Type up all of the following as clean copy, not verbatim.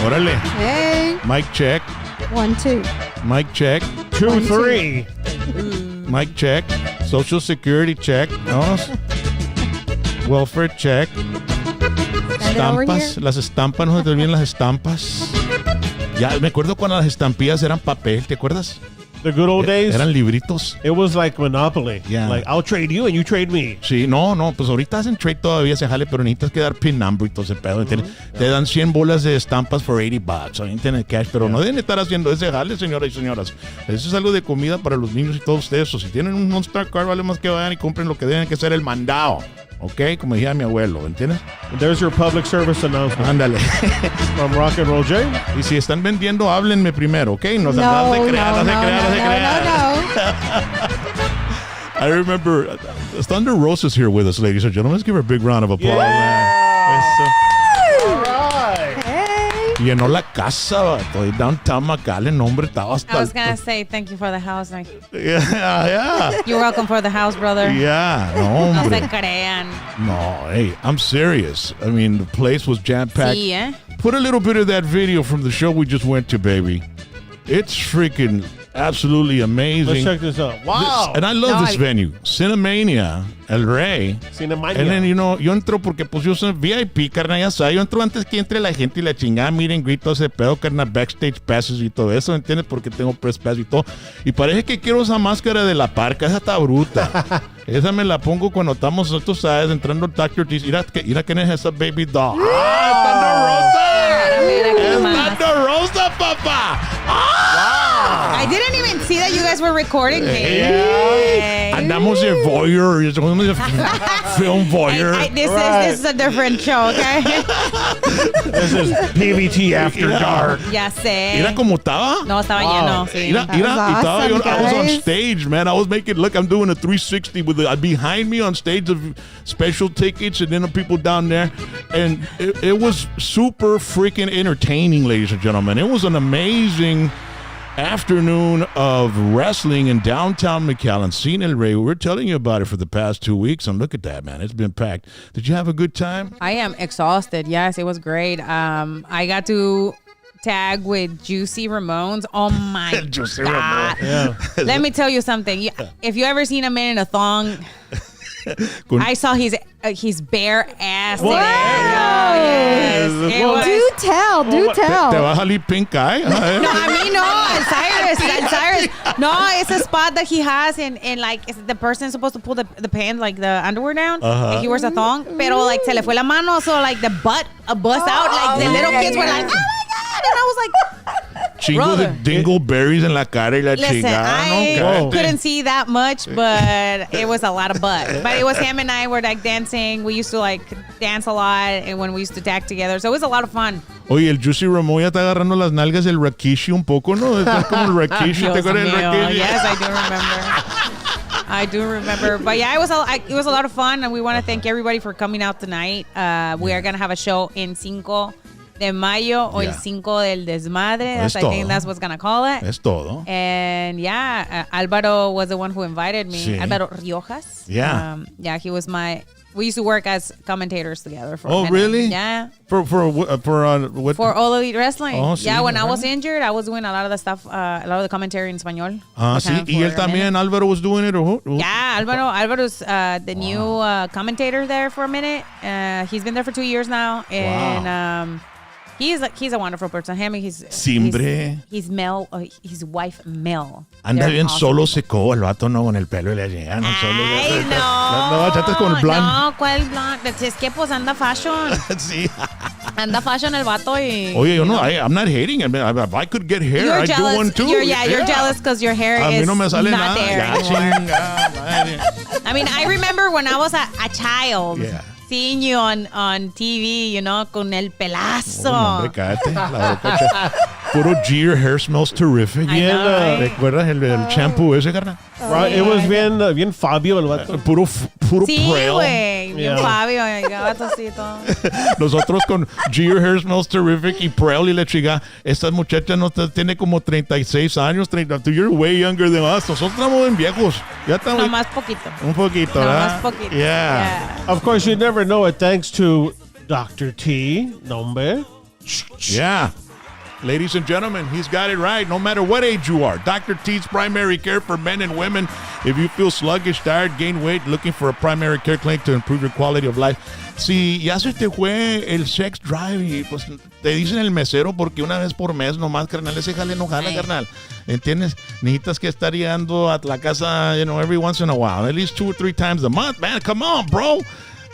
Órale. Hey. Mic check. 1, 2. Mic check. 2, 3. Mic check. Social security check. No. Welfare check. Estampas. Las estampas, no se te olviden las estampas. Ya, me acuerdo cuando las estampillas eran papel, ¿te acuerdas? The good old days. Eran libritos. It was like Monopoly. Yeah. Like, I'll trade you and you trade me. Sí, no, pues ahorita hacen trade todavía, se jale, pero necesitas que dar pin number y todo ese pedo. Te dan 100 bolas de estampas for $80 o internet cash, pero no deben estar haciendo ese jale, señoras y señoras. Eso es algo de comida para los niños y todos ustedes. O si tienen un Monster Card, vale más que vayan y compren lo que deben que ser el mandado. ¿Ok? Como decía mi abuelo, ¿entiendes? There's your public service announcement. Ándale. From RocknRollJames. Y si están vendiendo, háblenme primero, ¿ok? No se crean. I remember Thunder Rosa's here with us, ladies and gentlemen. Let's give her a big round of applause. Yeah. All right. Hey. Llenó la casa, estoy downtown McAllen, hombre, estaba hasta... I was going to say thank you for the house. Like, Yeah. you're welcome for the house, brother. Yeah, no, No hombre. se crean. No, hey, I'm serious. I mean, the place was jam-packed. Sí, ¿eh? Put a little bit of that video from the show we just went to, baby. It's freaking absolutely amazing. Let's check this out. Wow. And I love this venue. Cinemania, El Rey. Cinemania. And then, yo entro porque pues yo soy VIP, carnal, ya sabes. Yo entro antes que entre la gente y la chingada, miren, grito ese pedo, carnal, backstage passes y todo eso, ¿entiendes? Porque tengo press pass y todo. Y parece que quiero esa máscara de la parca, esa está bruta. Esa me la pongo cuando estamos, tú sabes, entrando al Dr. T. Mira quién es esa baby doll. ¡Es Thunder Rosa, papá! I didn't even see that you guys were recording me. Hey. Andamos de voyeur, film voyeur. This is a different show, okay? This is PVT After Dark. Ya sé. Mira cómo estaba. No, estaba lleno. Sí. Mira, That was awesome, I was on guys. stage, man. I was making, look, I'm doing a 360 with behind me on stage of special tickets and then the people down there. And it was super freaking entertaining, ladies and gentlemen. It was an amazing afternoon of wrestling in downtown McAllen. Seen El Rey. We were telling you about it for the past 2 weeks, and look at that, man. It's been packed. Did you have a good time? I am exhausted. Yes, it was great. I got to tag with Juicy Ramones. Oh my Juicy God. Ramon. Yeah. Let me tell you something. If you ever seen a man in a thong, I saw his bare ass. What? Yes. It was- Do tell. Te va a salir pink eye. No, I mean, no, Cyrus. No, it's a spot that he has in like, is the person supposed to pull the pants, like the underwear down? Like he wears a thong, pero like se le fue la mano, so like the butt bust out. Like the little kids were like, oh my God. And I was like, Chingo de dingleberries en la cara y la listen, chingada. I ¿no? couldn't see that much, but it was a lot of butt. But it was him and I were like dancing. We used to like dance a lot, and when we used to tag together, so it was a lot of fun. Oye, el Juicy Ramon ya está agarrando las nalgas del Rakishi un poco, ¿no? Está como el Rakishi. ¿Te Dios acuerdas del mío. Rakishi? Yes, I do remember. But yeah, it was a lot of fun, and we want to thank everybody for coming out tonight. We are gonna have a show in 5 de mayo o el 5 del desmadre. I think that's what's gonna call it. Es todo. And yeah, Álvaro was the one who invited me. Sí. Álvaro Riojas. Yeah. Yeah, he was we used to work as commentators together for a minute. Really? Yeah. For what? For All Elite Wrestling. Oh, sí, yeah, when I ajá. was injured, I was doing a lot of the stuff, a lot of the commentary in español. Ah, sí. Y él también, Álvaro was doing it, or who? Yeah, Álvaro's the new commentator there for a minute. He's been there for 2 years now, and he's a wonderful person. Him, Simbre. He's Mel, his wife Mel. Anda They're bien awesome. solo secó el vato, no, con el pelo y la llegada. Ay, no. No, ya estás con el blonde. No, ¿cuál blonde? Es que pues anda fashion. Sí. Anda fashion el vato y... Oye, yo no, I'm not hating. I mean, if I could get hair, I'd do one too. You're jealous because your hair A mí is no me sale not nada. there Ya, anymore. chingada madre. I mean, I remember when I was a child, Yeah. seeing you on TV, con el pelazo. Oh, hombre, cállate. La boca, puro G, your hair smells terrific. I know, right? ¿Recuerdas el shampoo ese, carnal? Right, it was bien Fabio. El vato. Puro Sí, Prel. güey. Bien Yeah. Fabio, gatocito. Nosotros con G, your hair smells terrific y Prel y la chica. Esta muchacha no tiene como 36 años, 30. You're way younger than us. Nosotros estamos bien viejos. Ya estamos. No, más poquito. Un poquito, No, ¿verdad? más poquito. Yeah. Of course, you never know it thanks to Dr. T. Nombre. Yeah. Ladies and gentlemen, he's got it right. No matter what age you are, Dr. T's Primary Care for men and women. If you feel sluggish, tired, gain weight, looking for a primary care clinic to improve your quality of life. Si ya se te fue el sex drive y pues te dicen el mesero porque una vez por mes nomás, carnal, ese jale no jala, carnal. ¿Entiendes? Necesitas que estar llegando a la casa, every once in a while. At least 2 or 3 times a month, man. Come on, bro.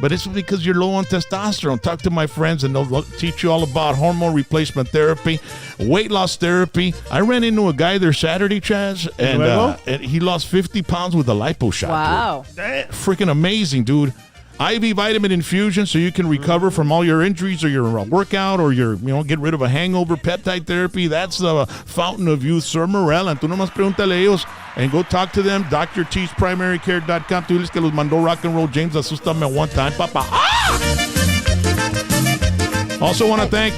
But it's because you're low on testosterone. Talk to my friends and they'll teach you all about hormone replacement therapy, weight loss therapy. I ran into a guy there Saturday, Chaz, and he lost 50 pounds with a lipo shot. Wow. Freaking amazing, dude. IV vitamin infusion so you can recover from all your injuries or your workout or your, get rid of a hangover. Peptide therapy, that's the fountain of youth, Sir Morella. Tú nomás pregúntale a ellos and go talk to them. DrT'sPrimaryCare.com. Tú diles que los mandó RocknRollJames. Asústame one time, papa. Also want to thank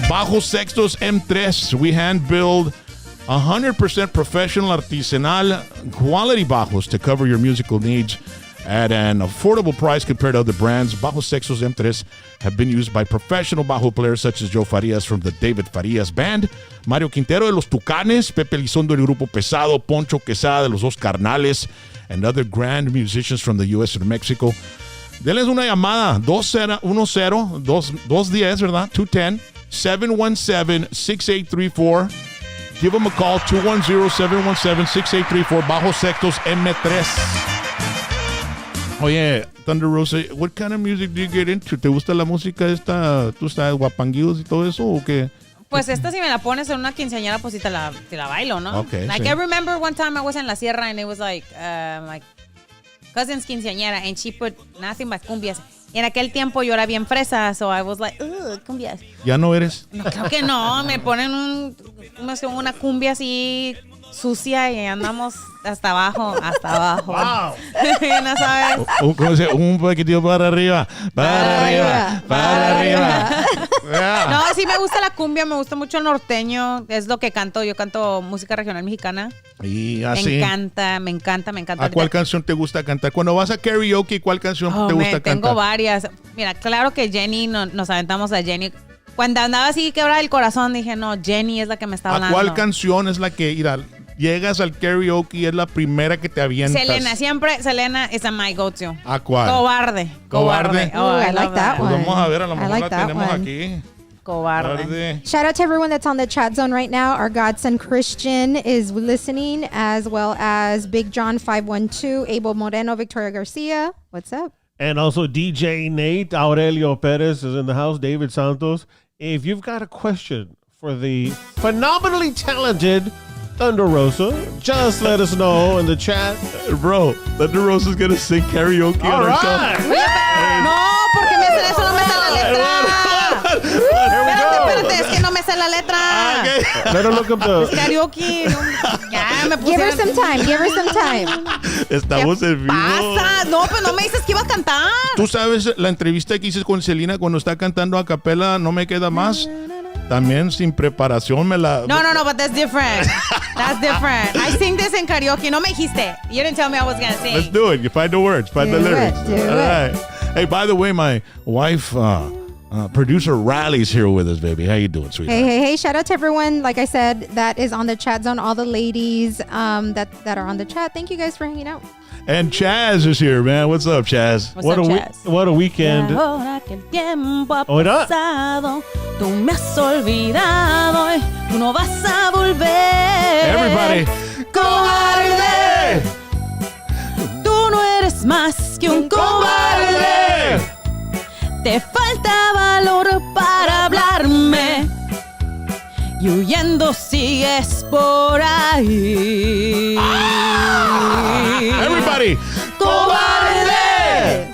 Bajo Sextos M3. We hand build 100% professional, artisanal, quality bajos to cover your musical needs at an affordable price compared to other brands. Bajo Sextos M3 have been used by professional bajo players such as Joe Farias from the David Farias Band, Mario Quintero de los Tucanes, Pepe Elizondo del Grupo Pesado, Poncho Quesada de los Dos Carnales, and other grand musicians from the U.S. and Mexico. Denles una llamada, 210, ¿verdad? 210-717-6834. Give them a call, 210-717-6834, Bajo Sextos M3. Oye, Thunder Rosa, what kind of music do you get into? ¿Te gusta la música esta, tú sabes, guapanguidos y todo eso o qué? Pues esta si me la pones en una quinceañera, pues sí te la bailo, ¿no? Okay, like sí. I remember one time I was in La Sierra and it was like cousin's quinceañera and she put nothing but cumbias. Y en aquel tiempo yo era bien fresa, so I was like, cumbias. ¿Ya no eres? No, creo que no, me ponen una cumbia así sucia y andamos hasta abajo. Wow. ¿No sabes? ¿Cómo dice? Un poquitito para arriba, para arriba. Yeah. No, sí me gusta la cumbia, me gusta mucho el norteño, es lo que canto, yo canto música regional mexicana. Y así. Me encanta. ¿A cuál canción te gusta cantar? Cuando vas a karaoke, ¿cuál canción te gusta cantar? Tengo varias. Mira, claro que Jenny, nos aventamos a Jenny. Cuando andaba así quebrada el corazón, dije, no, Jenny es la que me está hablando. ¿A cuál canción es la que, llegas al karaoke y es la primera que te avientas? Selena is my go-to. ¿A cuál? Cobarde. Oh, I like that Pues one. vamos a ver, a lo mejor like la that tenemos one. aquí. Cobarde. Shout out to everyone that's on the chat zone right now. Our godson Christian is listening, as well as Big John 512, Abel Moreno, Victoria Garcia. What's up? And also DJ Nate, Aurelio Perez is in the house, David Santos. If you've got a question for the phenomenally talented Thunder Rosa, just let us know in the chat. Bro, Thunder Rosa's gonna sing karaoke All on herself. right. No, porque me hacen eso, no me sé la letra. Espérate, es que no me sé la letra. Okay. Let her look up the... Karaoke. Ya me puse. Give her some time. Estamos en vivo. Pasa. No, pues no me dices que iba a cantar. Tú sabes la entrevista que hice con Selena cuando está cantando a capela, No me queda más. También sin preparación me la... No, but that's different. That's different. I sing this in karaoke. No me dijiste. You didn't tell me I was going to sing. Let's do it. You find the words, find the Do it, lyrics. do All it. right. Hey, by the way, my wife, producer Riley's here with us, baby. How you doing, sweetheart? Hey. Shout out to everyone, like I said, that is on the chat zone. All the ladies that are on the chat. Thank you guys for hanging out. And Chaz is here, man. What's up, Chaz? What's up, Chaz? What a weekend. Ahora que el tiempo ha Ahora. pasado, tú me has olvidado y tú no vas a volver. Everybody. ¡Cobarde! Tú no eres más que un cobarde. Te falta valor para hablarme y huyendo sigues por ahí. Everybody. ¡Cobarde!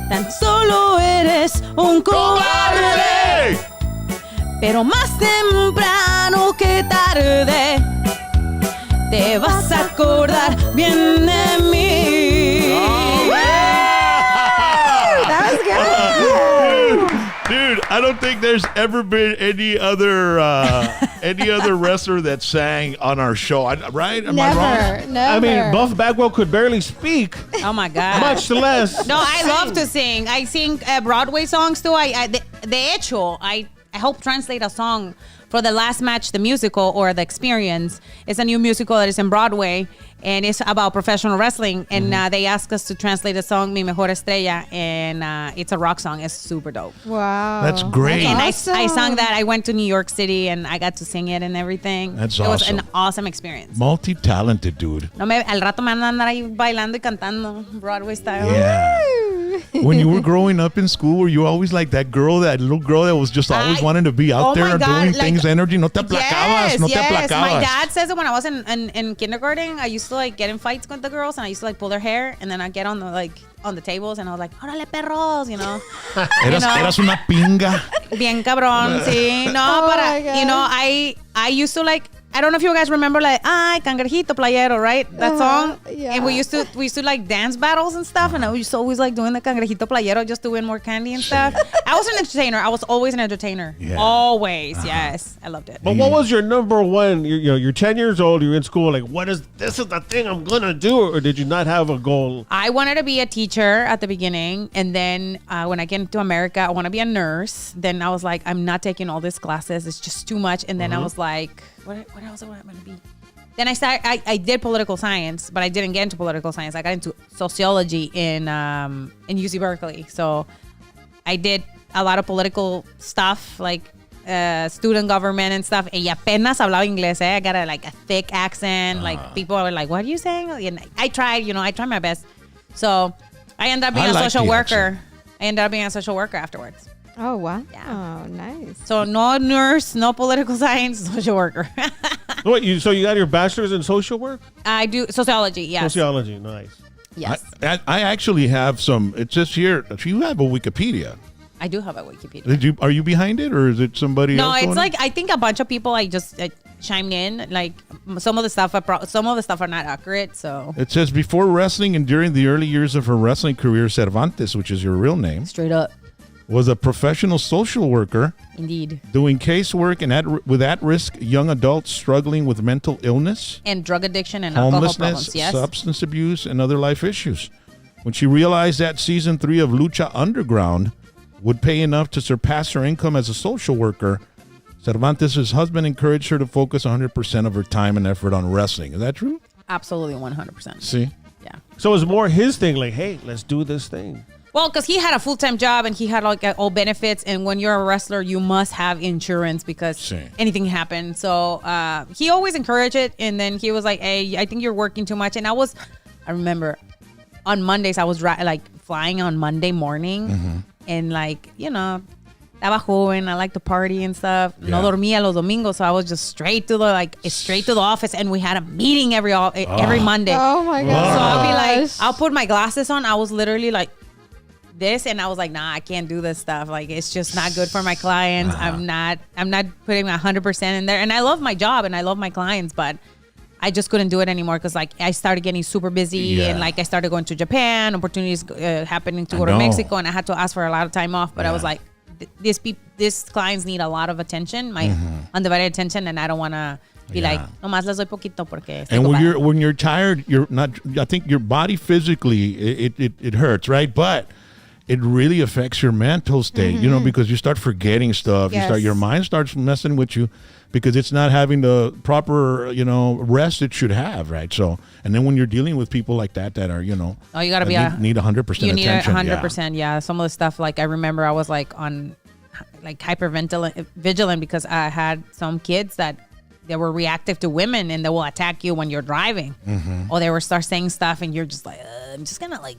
Tan solo eres un cobarde. Pero más temprano que tarde te vas a acordar bien de mí. That was good. Dude, I don't think there's ever been any other wrestler that sang on our show, right? Am I wrong? Never. I mean, Buff Bagwell could barely speak, Oh my God. much less. No, I love to sing. I sing Broadway songs too. De hecho, I help translate a song for The Last Match, the musical, or The Experience. It's a new musical that is in Broadway, and it's about professional wrestling. And they asked us to translate the song Mi Mejor Estrella, and it's a rock song. It's super dope. Wow. That's great. And Awesome. I sung that. I went to New York City, and I got to sing it and everything. That's It was awesome. an awesome experience. Multi-talented, dude. No me, al rato me van a andar ahí bailando y cantando Broadway style. Yeah. When you were growing up in school, were you always like that little girl that was just always wanting to be out Oh there my and God, doing like- things, energy? No te aplacabas, no te yes. aplacabas. My dad says that when I was in kindergarten, I used to like get in fights with the girls, and I used to like pull their hair, and then I'd get on the tables, and I was like, "Órale perros," you know. Eras una pinga. Bien cabrón, sí. No, Oh but my God. you know, I used to like. I don't know if you guys remember like "Ay, cangrejito playero," right? That song. yeah. And we used to like dance battles and stuff, and I used to always like doing the cangrejito playero just to win more candy and stuff. I was an entertainer. I was always an entertainer. Yeah. Always, yes. I loved it. But what was your number one? You're 10 years old. You're in school. Like, this is the thing I'm gonna do, or did you not have a goal? I wanted to be a teacher at the beginning, and then when I came to America, I want to be a nurse. Then I was like, I'm not taking all these classes; it's just too much. And then I was like, what else am I going to be? Then I did political science, but I didn't get into political science. I got into sociology in UC Berkeley. So I did a lot of political stuff, like student government and stuff. Y apenas hablaba inglés. I got a thick accent. Like people were like, "What are you saying?" And I tried my best. So I ended up being I a like social the worker. accent. I ended up being a social worker afterwards. Oh, wow. Yeah. Oh, nice. So no nurse, no political science, social worker. So you got your bachelor's in social work? I do sociology. Yes. Sociology, nice. Yes. I actually have some. It says here you have a Wikipedia. I do have a Wikipedia. Are you behind it, or is it somebody No, else? it's doing like I think a bunch of people just chimed in. Like some of the stuff are not accurate. So It says before wrestling and during the early years of her wrestling career, Cervantes, which is your real name, straight up, was a professional social worker indeed, doing casework and with at-risk young adults struggling with mental illness, and drug addiction and alcohol homelessness, problems. Yes. substance abuse, and other life issues. When she realized that season 3 of Lucha Underground would pay enough to surpass her income as a social worker, Cervantes' husband encouraged her to focus 100% of her time and effort on wrestling. Is that true? Absolutely, 100%. See? Yeah. So it's more his thing, like, hey, let's do this thing. Well, because he had a full-time job and he had like all benefits, and when you're a wrestler, you must have insurance because Sí. anything can happen. So he always encouraged it, and then he was like, "Hey, I think you're working too much." And I remember on Mondays I was flying on Monday morning, and estaba joven. I like to party and stuff. No Yeah. dormía los domingos, so I was just straight to the office, and we had a meeting every Monday. Oh, my God. So I'll be like, I'll put my glasses on. I was literally like this, and I was like, nah, I can't do this stuff. Like, it's just not good for my clients. I'm not putting 100% in there. And I love my job and I love my clients, but I just couldn't do it anymore because I started getting super busy, Yeah. and I started going to Japan, opportunities happening to I go to know. Mexico, and I had to ask for a lot of time off. But I was Yeah. like, these clients need a lot of attention, my undivided attention, and I don't want to be Yeah. like, nomás les doy poquito porque estoy And ocupada." when you're tired, you're not. I think your body physically it hurts, right? But it really affects your mental state, because you start forgetting stuff. Yes. Your mind starts messing with you because it's not having the proper, rest it should have, right? So, and then when you're dealing with people like that are, Oh, you got to be need 100% you need attention. 100%. Yeah. Some of the stuff, like I remember I was like on like vigilant because I had some kids that they were reactive to women and they will attack you when you're driving, or they will start saying stuff and you're just like, I'm just gonna like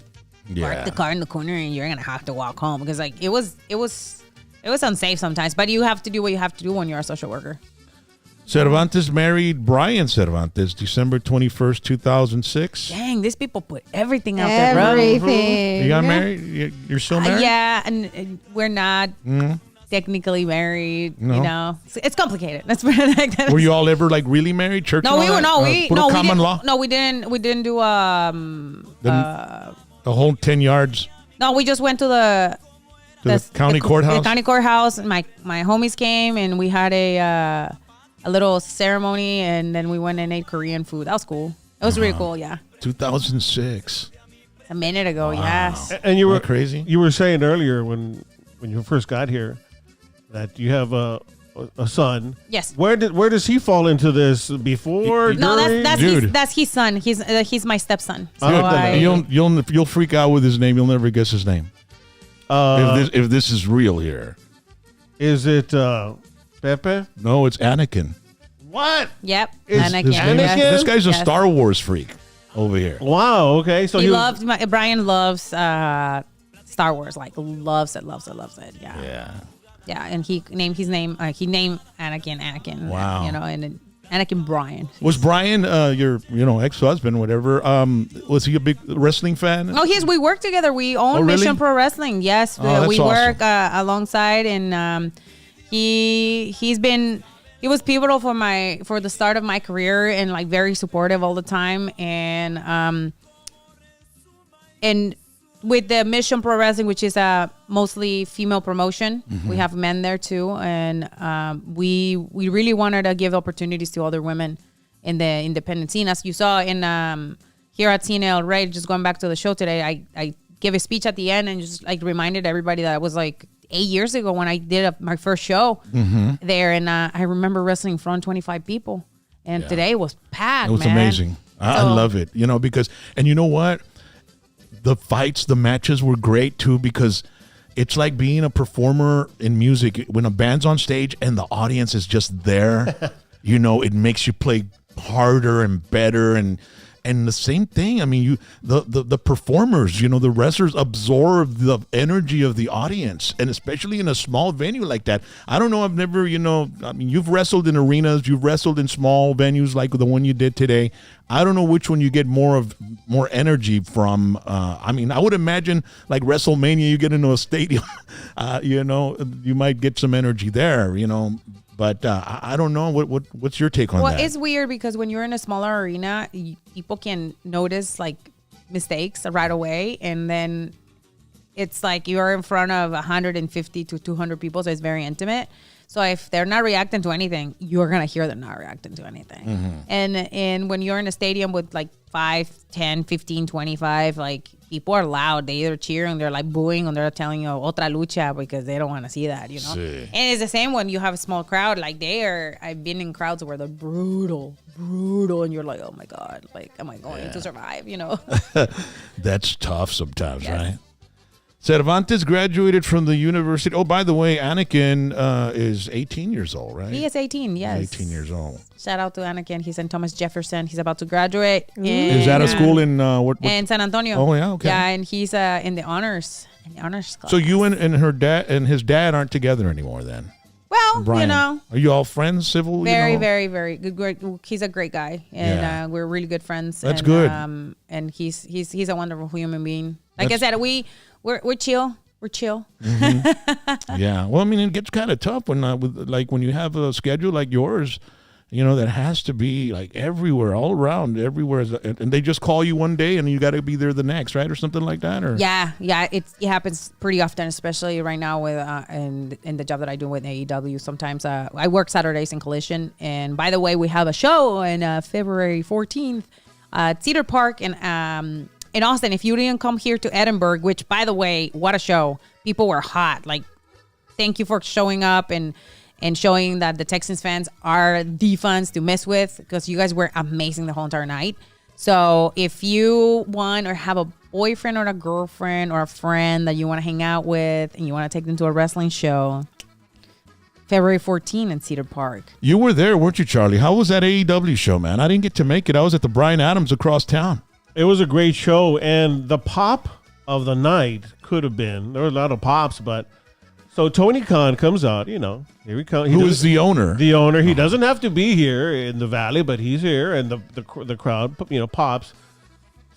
park the car in the corner and you're gonna have to walk home, because like it was unsafe sometimes. But you have to do what you have to do when you're a social worker. Cervantes married Brian Cervantes December 21st, 2006. Dang, these people put everything out there, bro. Everything. You got married? You're still married? Yeah, and we're not technically married. No. It's complicated. Let's put it like that. Were you all ever like really married? Church? No, and all we were that? no, Puro common law. No, we didn't. We didn't do The whole 10 yards no, we just went to the county courthouse. The county courthouse. And my homies came and we had a little ceremony, and then we went and ate Korean food. That was cool. It was really cool. Yeah, 2006. a minute ago. Yes. And you were Isn't that crazy? You were saying earlier when you first got here that you have a a son. Yes. Where does he fall into this? Before? No, during? that's his son. He's my stepson. So You'll freak out with his name. You'll never guess his name. If this is real here. Is it Pepe? No, it's Anakin. What? Yep. Anakin? This guy's a Star Wars freak over here. Wow. Okay. So Brian loves Star Wars. Like loves it. Yeah. Yeah. Yeah, and he named Anakin. Wow. And Anakin Brian. Was Brian your ex-husband, whatever? Was he a big wrestling fan? Oh, we work together. We own really? Mission Pro Wrestling. Yes, that's we awesome. work alongside, and he was pivotal for the start of my career, and like very supportive all the time, and with the Mission Pro Wrestling, which is a mostly female promotion, we have men there too, and we really wanted to give opportunities to other women in the independent scene. As you saw in here at CNL, right? Just going back to the show today, I gave a speech at the end and just like reminded everybody that it was like 8 years ago when I did my first show there, and I remember wrestling in front of 25 people, and today was packed. It was amazing. I love it, because you know what. The fights, the matches were great too, because it's like being a performer in music. When a band's on stage and the audience is just there, it makes you play harder and better. And the same thing. I mean, the performers, the wrestlers absorb the energy of the audience, and especially in a small venue like that. I don't know. I've never, you've wrestled in arenas, you've wrestled in small venues like the one you did today. I don't know which one you get more energy from. I would imagine like WrestleMania, you get into a stadium, you might get some energy there, But I don't know. What's your take on that? Well, it's weird because when you're in a smaller arena, people can notice like mistakes right away, and then it's like you're in front of 150 to 200 people, so it's very intimate. So if they're not reacting to anything, you're gonna hear they're not reacting to anything. And when you're in a stadium with like 5, 10, 15, 25, like people are loud. They either cheer and they're like booing, and they're telling you otra lucha because they don't want to see that, Sí. And it's the same when you have a small crowd. Like I've been in crowds where they're brutal, and you're like, oh my God, like, am I going to survive? That's tough sometimes, right? Cervantes graduated from the university. Oh, by the way, Anakin is 18 years old, right? He is 18, yes. He's 18 years old. Shout out to Anakin. He's in Thomas Jefferson. He's about to graduate. Is that a school in what? In San Antonio. Oh, yeah, okay. Yeah, and he's in the honors class. So you and her dad and his dad aren't together anymore then? Well, Brian. Are you all friends, civil? Very, very, very good. Great. He's a great guy, and we're really good friends. That's good. And he's a wonderful human being. Like I said, we're chill. We're chill. Yeah. Well, it gets kind of tough when when you have a schedule like yours, that has to be like everywhere, all around, everywhere. And they just call you one day and you got to be there the next, right? Or something like that? Or Yeah. It happens pretty often, especially right now with in the job that I do with AEW. Sometimes I work Saturdays in Collision. And by the way, we have a show on February 14th at Cedar Park in Austin. If you didn't come here to Edinburgh, which by the way, what a show. People were hot. Like, thank you for showing up and showing that the Texans fans are the fans to mess with, because you guys were amazing the whole entire night. So if you want or have a boyfriend or a girlfriend or a friend that you want to hang out with and you want to take them to a wrestling show, February 14th in Cedar Park. You were there, weren't you, Charlie? How was that AEW show, man? I didn't get to make it. I was at the Bryan Adams across town. It was a great show, and the pop of the night could have been, there were a lot of pops, but so Tony Khan comes out, here he comes. Who is the owner? The owner. He doesn't have to be here in the Valley, but he's here, and the crowd, pops.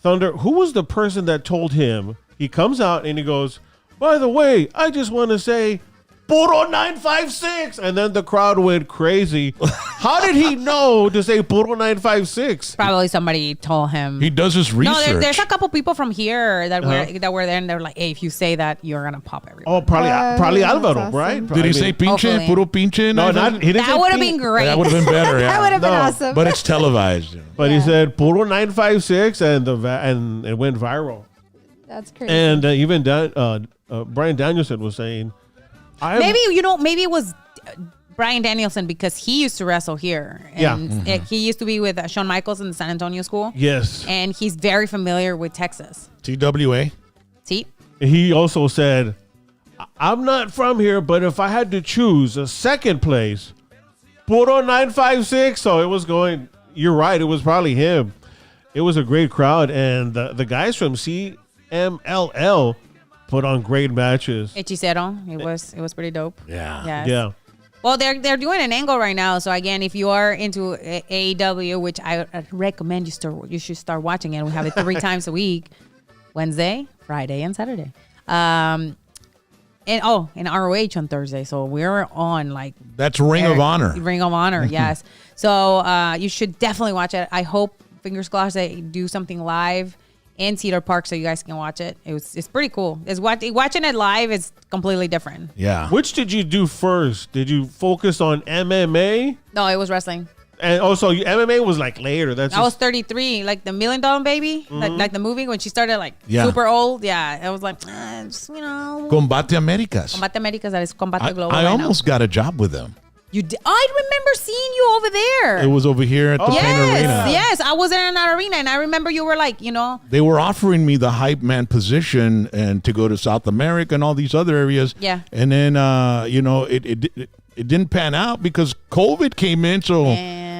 Thunder, who was the person that told him? He comes out and he goes, by the way, I just want to say, Puro 956, and then the crowd went crazy. How did he know to say Puro 956? Probably somebody told him. He does his research. No, there's a couple people from here that were there, and they're like, hey, if you say that, you're gonna pop everyone. Oh, probably Alvaro, awesome. right? Did he say pinche? Hopefully. Puro pinche? No, he didn't. That would have been great. That would have been better. Yeah. That would have been awesome. But it's televised. But he said Puro 956, and it went viral. That's crazy. And even Brian Danielson was saying, maybe it was Brian Danielson, because he used to wrestle here. And he used to be with Shawn Michaels in the San Antonio school. Yes. And he's very familiar with Texas. TWA. See? He also said, I'm not from here, but if I had to choose a second place, Puro 956. So it was going, you're right, it was probably him. It was a great crowd. And the guys from CMLL put on great matches. Hechicero. It was pretty dope. Yeah. Yes. Yeah. Well, they're doing an angle right now. So again, if you are into AEW, which I recommend you should start watching it. We have it 3 times a week: Wednesday, Friday, and Saturday. And ROH on Thursday. So we're on like That's Ring of Honor. Ring of Honor, yes. So you should definitely watch it. I hope, fingers crossed, they do something live in Cedar Park so you guys can watch it. It's pretty cool. Watching it live is completely different. Yeah. Which did you do first? Did you focus on MMA? No, it was wrestling. And also, MMA was like later. I was 33, like the $1 Million Baby, like the movie when she started like super old. Yeah, I was like, just, Combate Americas. Combate Americas, that is Combate Global. I right almost got a job with them. You did? I remember seeing you over there. It was over here at the Paint Arena. Yes, I was there in that arena, and I remember you were like, They were offering me the hype man position and to go to South America and all these other areas. Yeah. And then, it didn't pan out because COVID came in. So,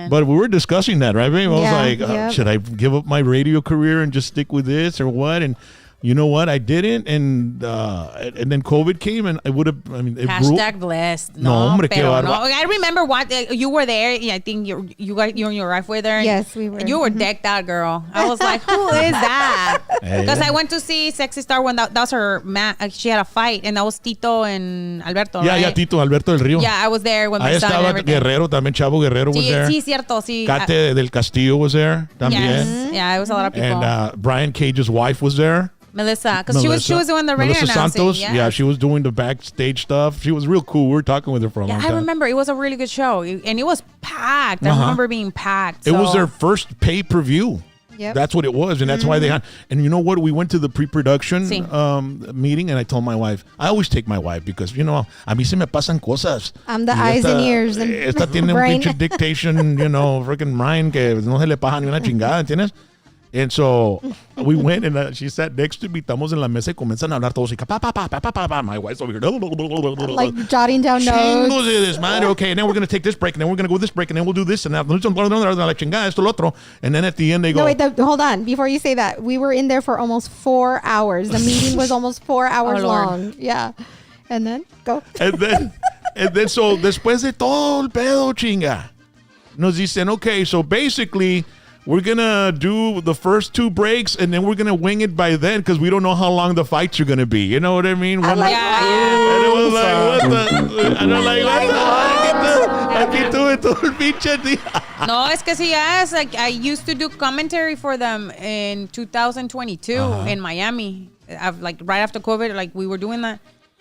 but we were discussing that, right? I was like, should I give up my radio career and just stick with this or what? And you know what? I didn't, and then COVID came, and it would have. I mean, hashtag blessed. No, hombre, qué bárbaro. I remember you were there. Yeah, I think you and your wife were there. Yes, we were. And you were decked out, girl. I was like, who is that? Because I went to see Sexy Star when that was her. She had a fight, and that was Tito and Alberto. Yeah, right? yeah, Tito Alberto del Río. Yeah, I was there when my Ahí son and estaba everything. Guerrero también. Chavo Guerrero was there. Sí, cierto. Sí. Cate del Castillo was there también. Yes. Yeah, it was a lot of people. And Brian Cage's wife was there. Melissa, because she was doing the radio Melissa announcing. Santos, yeah, she was doing the backstage stuff. She was real cool. We were talking with her for a long time. I remember it was a really good show, and it was packed. I remember being packed. It was their first pay-per-view. Yep. That's what it was, and that's why they had. And you know what? We went to the pre-production Sí. meeting, and I told my wife. I always take my wife because a mí se me pasan cosas. I'm the eyes and ears and Esta tiene un brain. pinche dictation, freaking mind que no se le paja ni una chingada, ¿entiendes? And so we went, and she sat next to me. Estamos en la mesa y comienzan a hablar todos. Y pa, pa, pa, pa, pa, pa, pa. My wife's over here. Like jotting down Chingos notes. de desmadre. Okay, and then we're going to take this break, and then we're going to go with this break, and then we'll do this, and that. Like, chingada, esto, lo otro. And then at the end, they go. No, wait, hold on. Before you say that, we were in there for almost 4 hours. The meeting was almost 4 hours Lord. long. Yeah. And then, go. And then, so, después de todo el pedo, chinga, nos dicen, okay, so basically, we're going to do the first 2 breaks, and then we're going to wing it by then because we don't know how long the fights are going to be. You know what I mean? I'm like, And it was like, what the? And I'm like, what the? Aquí tuve todo el pinche día. No, es que sí, yes. Like, I used to do commentary for them in 2022 in Miami. Right after COVID, like, we were doing that.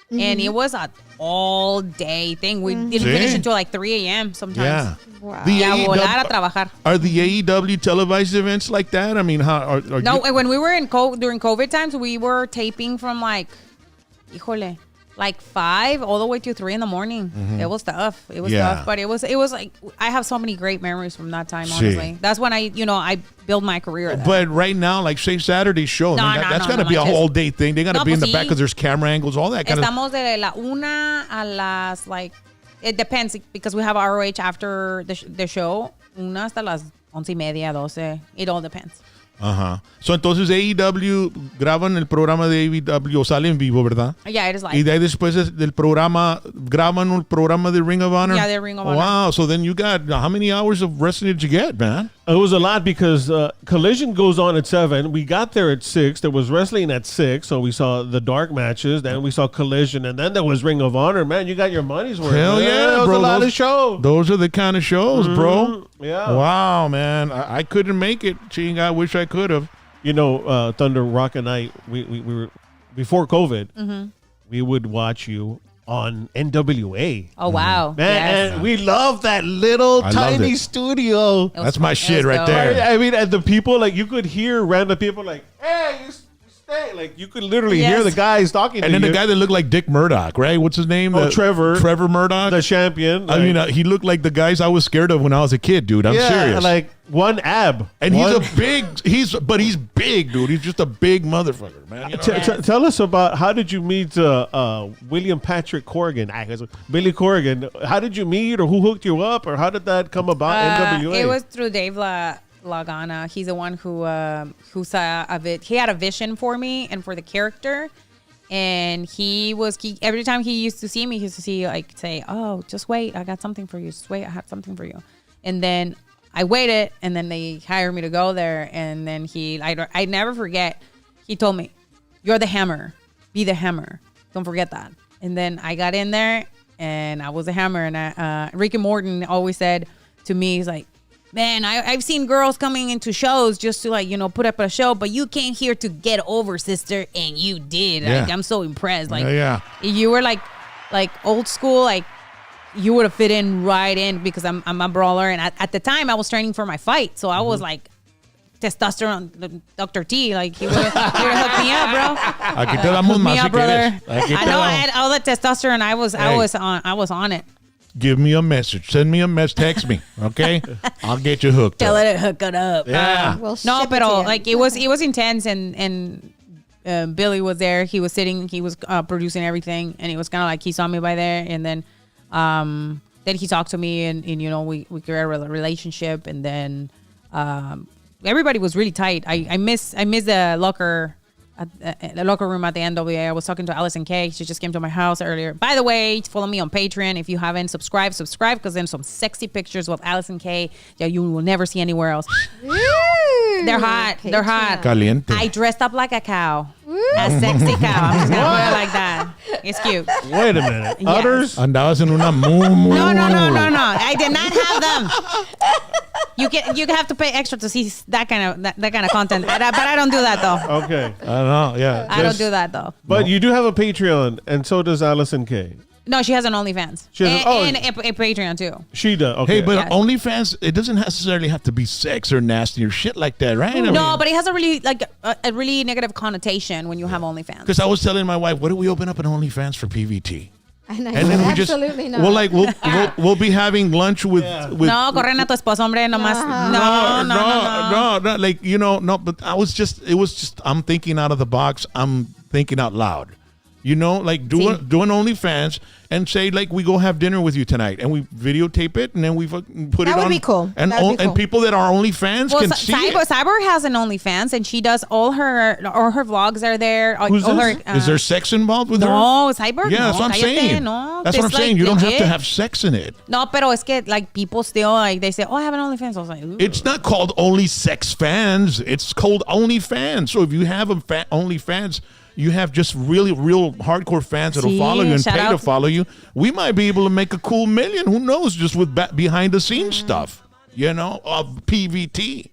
And it was an all-day thing. We didn't finish until like 3 a.m. sometimes. Yeah. Wow. The Volar a trabajar. Are the AEW televised events like that? I mean, how are No, you, when we were during COVID times, we were taping from like 5 all the way to 3 in the morning. It was tough. It was tough, but it was like I have so many great memories from that time. Honestly, that's when I built my career. But right now, like say Saturday's show, that's got to be a whole day thing. They got to be in the back because there's camera angles, all that kind of. Estamos de la 1 a las it depends because we have ROH after the show. 1 hasta las 11:30, 12. It all depends. So entonces AEW graban el programa de AEW o sale en vivo, ¿verdad? Yeah, it is live. Y de ahí después del programa graban un programa de Ring of Honor. Yeah, the Ring of Honor. Wow, so then you got how many hours of wrestling did you get, man? It was a lot because Collision goes on at 7. We got there at 6. There was wrestling at 6, so we saw the dark matches. Then we saw Collision, and then there was Ring of Honor. Man, you got your money's worth. Hell yeah, It was bro. a lot of shows. Those are the kind of shows, bro. Yeah. Wow, man. I couldn't make it. Ching, I wish I could have. You know, Thunder, Rock, and I, we were, before COVID, we would watch you on NWA. Oh, wow. Man, Yes. and we love that little I loved tiny it. studio. That's my It shit was right dope. there. I mean, and the people, like, you could hear random people like, hey, you Hey, like you could literally Yes. hear the guys talking. And to then you. the guy that looked like Dick Murdoch, right? What's his name? Trevor Murdoch. the champion. I mean, he looked like the guys I was scared of when I was a kid, dude. I'm serious. like one ab. And One- he's big, dude. He's just a big motherfucker, man. You know? Tell us about how did you meet William Patrick Corrigan? Billy Corrigan. How did you meet, or who hooked you up, or how did that come about? NWA. It was through Dave Lagana. He's the one who saw of it. He had a vision for me and for the character, and every time he used to see me, he used to say, "Oh, just wait, I got something for you. Just wait, I have something for you." And then I waited, and then they hired me to go there, and then I never forget. He told me, "You're the Hammer. Be the Hammer. Don't forget that." And then I got in there, and I was a Hammer, and Rick and Morton always said to me, he's like, "Man, I've seen girls coming into shows just to put up a show, but you came here to get over, sister, and you did." Yeah. Like, I'm so impressed. Like, Yeah. you were like old school, like you would have fit in right in because I'm a brawler, and at the time I was training for my fight, so I was like testosterone, Dr. T, like he would have hooked me up, bro. Aquí te damos Hook me más si up, brother. quieres. Aquí te I know I damos. had all the testosterone. I was on it. Give me a message. Send me a message. Text me, okay? I'll get you hooked Tell up. it to hook it up. Yeah. We'll No, ship it but to you. like it was intense, and Billy was there. He was sitting. He was producing everything, and it was kind of like he saw me by there, and then he talked to me, and we created a relationship, and then everybody was really tight. I miss the locker. The locker room at the NWA. I was talking to Allison K. She just came to my house earlier. By the way, follow me on Patreon. If you haven't, subscribe because there's some sexy pictures with Allison K. that you will never see anywhere else. They're hot. They're hot. Caliente. I dressed up like a cow. A sexy cow. I'm just going to put it like that. It's cute. Wait a minute. Yes. Udders? Andabas en una muy. No. I did not have them. You have to pay extra to see that kind of content. But I don't do that, though. Okay. I don't know. Yeah. I don't do that, though. But you do have a Patreon, and so does Allison K. No, she has an OnlyFans. She has and a Patreon, too. She does. Okay. Hey, but Yes. OnlyFans, it doesn't necessarily have to be sex or nasty or shit like that, right? No, but it has a really a really negative connotation when you have OnlyFans. Because I was telling my wife, what do we open up an OnlyFans for PVT? And I And then we just absolutely not. we'll be having lunch with No, corren a tu esposo, hombre, nomás. No. like but it was just I'm thinking out of the box. I'm thinking out loud. Like do an OnlyFans and say like we go have dinner with you tonight and we videotape it and then we put it on. That would be cool. And That would be and cool. people that are OnlyFans can see it. Cyber has an OnlyFans and she does all her vlogs are there. Who's all this? Her, Is there sex involved with her? No, Cyber. Yeah, no, that's what I'm cállate, saying. No, That's what I'm it's, saying. like, You don't have to legit. have sex in it. No, pero es que like people still like they say, "Oh, I have an OnlyFans." I was like, ooh. It's not called Only Sex Fans. It's called OnlyFans. So if you have a OnlyFans, you have just really real hardcore fans that'll Sí, follow you and shout pay to out. follow you. We might be able to make a cool million. Who knows? Just with behind the scenes stuff, of PVT.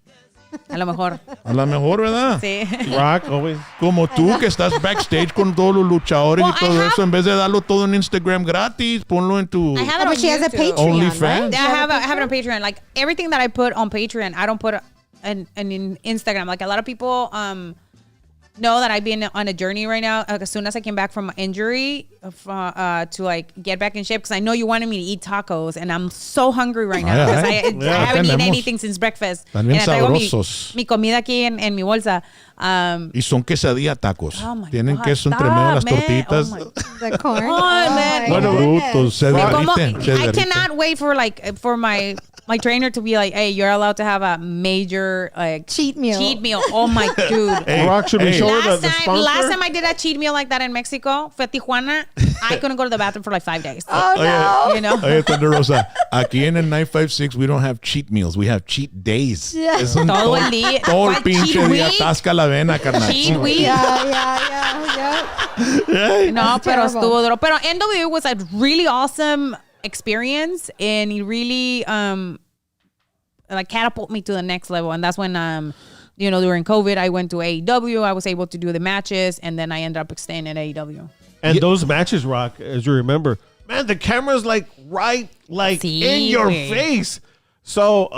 A lo mejor. A lo mejor, ¿verdad? Sí. Rock always. Como tú que estás backstage con todos los luchadores Well, y todo I have- eso, en vez de darlo todo en Instagram gratis, ponlo en tu I have it Oh, on but she has a YouTube. Patreon, OnlyFans? right? Yeah, I have it on Patreon. Like everything that I put on Patreon, I don't put in Instagram. Like a lot of people know that I've been on a journey right now. As soon as I came back from my injury, to like get back in shape, because I know you wanted me to eat tacos, and I'm so hungry right now because I haven't eaten tenemos. anything since breakfast. Están bien And I traigo sabrosos. mi comida aquí en mi bolsa. Y son quesadilla tacos. Oh my Tienen God, queso entre stop, medio de las man. tortitas. Oh The corn. Oh, man. Bueno, brutos. Se Me como- derriten. Se I derriten. cannot wait for my trainer to be like, "Hey, you're allowed to have a major Cheat meal. Oh my dude. Hey, Rock should be hey. showing Last the sponsor. time I did a cheat meal like that in Mexico, fue a Tijuana, I couldn't go to the bathroom for like 5 days. Oh, no. You know? Oye, Thunder Rosa, aquí en el 956 we don't have cheat meals, we have cheat days. Yeah. Es un Todo el día. todo el ¿Cuál pinche cheat día week? atasca la vena, carnal. Cheat week. Yeah. No, pero terrible. estuvo duro. Pero NWA was a really awesome experience, and it really like catapulted me to the next level. And that's when during COVID I went to AEW. I was able to do the matches, and then I ended up staying at AEW. And those matches, Rock, as you remember, man, the camera's like right, like Sí, in your güey. face. So,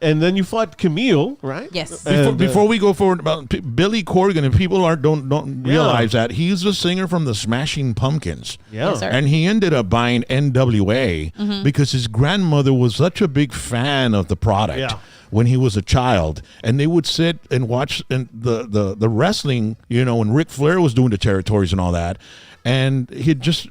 and then you fought Camille, right? Yes. Before we go forward, about Billy Corgan, and people don't realize that he's a singer from the Smashing Pumpkins. Yeah. Yes, sir. And he ended up buying NWA because his grandmother was such a big fan of the product when he was a child. And they would sit and watch the wrestling, when Ric Flair was doing the territories and all that. And it just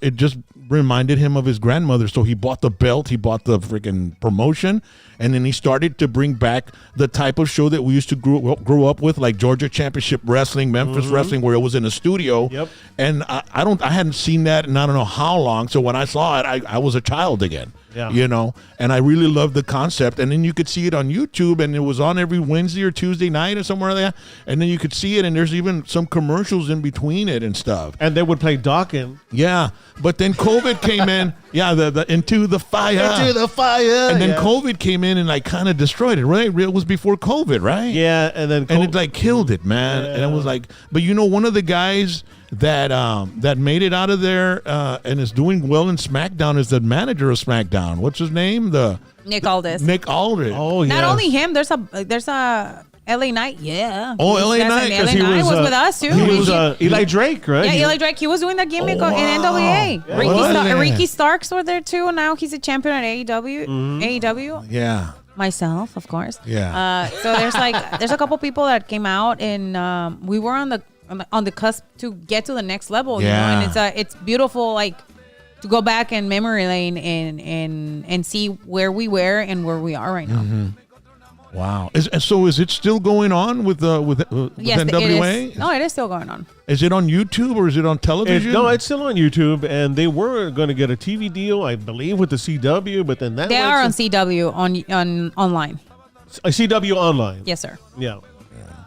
reminded him of his grandmother. So he bought the belt, he bought the freaking promotion, and then he started to bring back the type of show that we used to grow up with, like Georgia Championship Wrestling, Memphis Wrestling, where it was in a studio. Yep. And I hadn't seen that in I don't know how long. So when I saw it, I was a child again. Yeah. And I really loved the concept. And then you could see it on YouTube, and it was on every Wednesday or Tuesday night or somewhere there. And then you could see it, and there's even some commercials in between it and stuff. And they would play Dawkins. Yeah, but then COVID came in. Yeah, the Into the Fire. Into the fire. And then COVID came in and kind of destroyed it, right? It was before COVID, right? Yeah, and then And it killed it, man. Yeah. And it was but one of the guys that made it out of there and is doing well in SmackDown is the manager of SmackDown. What's his name? Nick Aldis. Nick Aldis. Oh yeah. Not only him, there's a LA Knight. Yeah. Oh, LA Yes, Knight, and 'cause LA Knight was with us too. He was Eli Drake, right? Yeah, He- Eli Drake. He was doing that gimmick Oh, in wow. NWA. Yeah, was it? Ricky Starks were there too. Now he's a champion at AEW. AEW. Yeah. Myself, of course. Yeah. So there's a couple people that came out, and we were on the cusp to get to the next level. Yeah. And it's beautiful, to go back in memory lane and see where we were and where we are right now. Wow. Is it still going on with Yes, NWA? it is. No, it is still going on. Is it on YouTube or is it on television? No, it's still on YouTube, and they were going to get a TV deal, I believe, with the CW, but then that They went are to- on CW on online. CW online. Yes, sir. Yeah.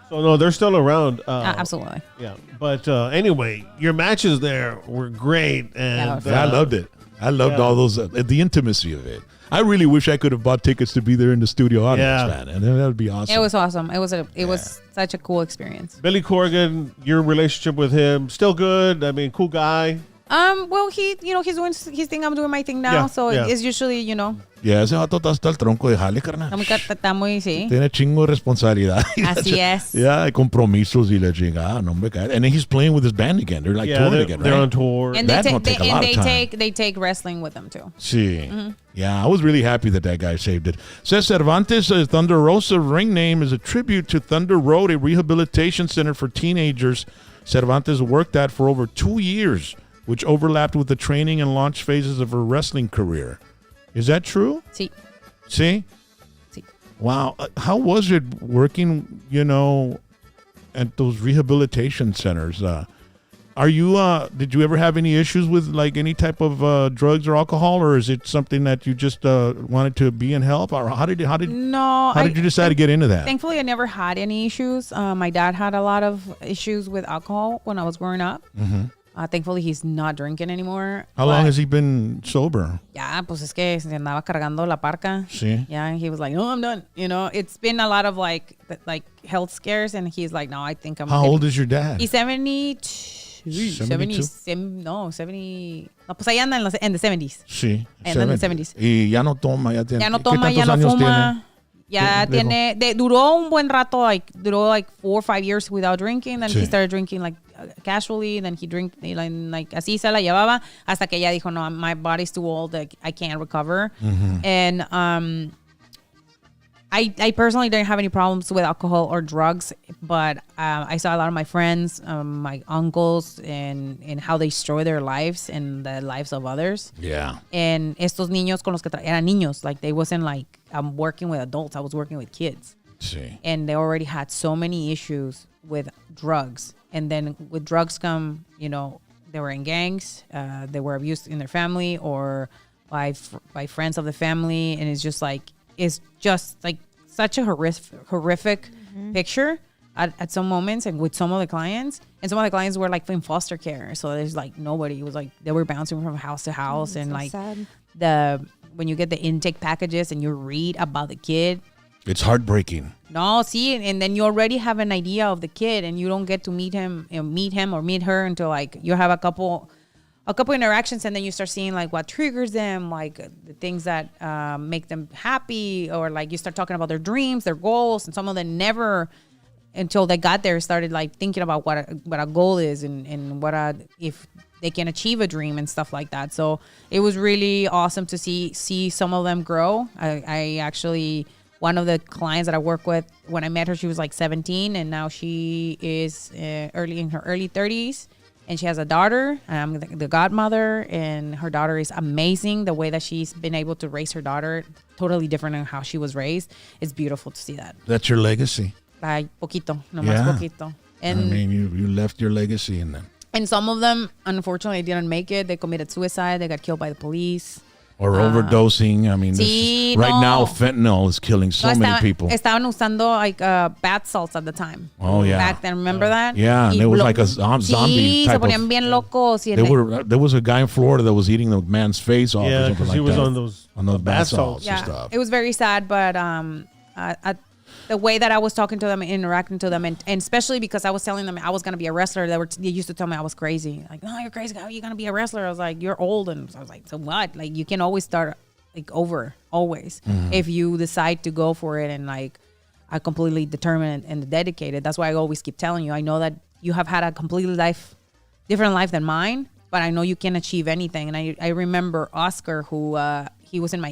So no, they're still around. Absolutely. Yeah, but anyway, your matches there were great, and Yeah, I loved it. I loved all those the intimacy of it. I really wish I could have bought tickets to be there in the studio audience, man, and that would be awesome. It was awesome. It was such a cool experience. Billy Corgan, your relationship with him still good? I mean, cool guy. Well, he's doing his thing. I'm doing my thing now. Yeah, So yeah. it's usually, Yeah, ese vato está hasta el tronco de jale, carnal. está muy, sí. Tiene chingo de responsabilidad. Así es. Yeah, hay compromisos y la chingada, no me cae. And then he's playing with his band again. They're touring they're, again, they're right? on tour. And That they don't take take a lot of time. they take wrestling with them too. Sí. Yeah, I was really happy that guy saved it. Says Cervantes, Thunder Rosa ring name is a tribute to Thunder Road, a rehabilitation center for teenagers. Cervantes worked at for over 2 years, which overlapped with the training and launch phases of her wrestling career. Is that true? Sí. See? Sí. Wow. How was it working, at those rehabilitation centers? Did you ever have any issues with any type of drugs or alcohol, or is it something that you just wanted to be in help? Or how did you decide to get into that? Thankfully, I never had any issues. My dad had a lot of issues with alcohol when I was growing up. Thankfully, he's not drinking anymore. How long has he been sober? Ya, pues es que se andaba cargando la parca. Sí. Yeah, and he was like, "No, I'm done." It's been a lot of health scares, and he's like, "No, I think I'm." How old is your dad? He's 72. 72? 70. No, pues ahí anda en the 70s. Sí. Anda en the 70s. Y ya no toma, ya tiene. Ya no ¿qué toma, ya tantos no años fuma. Ya tiene? duró un buen rato, duró 4 or 5 years without drinking. Then Sí. he started drinking casually. Then he drink así se la llevaba hasta que ella dijo, no, my body's too old. I can't recover. And I personally didn't have any problems with alcohol or drugs, but I saw a lot of my friends, my uncles, and how they destroy their lives and the lives of others. Yeah. And estos niños con los que eran niños, they wasn't I'm working with adults, I was working with kids. Sí. And they already had so many issues with drugs. And then with drugs come, they were in gangs, they were abused in their family or by friends of the family. And it's just such a horrific picture at some moments and with some of the clients. And some of the clients were in foster care. So there's nobody. It was they were bouncing from house to house. And so sad. when you get the intake packages and you read about the kid, It's heartbreaking. no, see, and then you already have an idea of the kid, and you don't get to meet him or meet her until you have a couple a couple interactions, and then you start seeing like what triggers them, like the things that make them happy, or like you start talking about their dreams, their goals, and some of them never, until they got there, started like thinking about what a goal is and if they can achieve a dream and stuff like that. So it was really awesome to see some of them grow. I actually, one of the clients that I work with, when I met her, she was like 17, and now she is in her early 30s. And she has a daughter. I'm the godmother, and her daughter is amazing. The way that she's been able to raise her daughter, totally different than how she was raised. It's beautiful to see that. That's your legacy. Ay, poquito, nomás poquito. And I mean, you left your legacy in them. And some of them, unfortunately, didn't make it. They committed suicide. They got killed by the police. Or overdosing. I mean, Sí, right now, fentanyl is killing so many people. Estaban usando like bath salts at the time. Oh, yeah. Back then, remember that? Yeah, and it was like a zombie sí, type se ponían bien locos. There was a guy in Florida that was eating the man's face off. Yeah, or something because like he was that. on those bath salts. and Yeah, stuff. it was very sad, but the way that I was talking to them and interacting to them, and especially because I was telling them I was going to be a wrestler, they used to tell me I was crazy. Like, no, you're crazy. How are you going to be a wrestler? I was like, you're old. And I was like, so what? Like, you can always start like over, always. If you decide to go for it and like are completely determined and dedicated. That's why I always keep telling you, I know that you have had a completely different life than mine, but I know you can achieve anything. And I remember Oscar, who he was in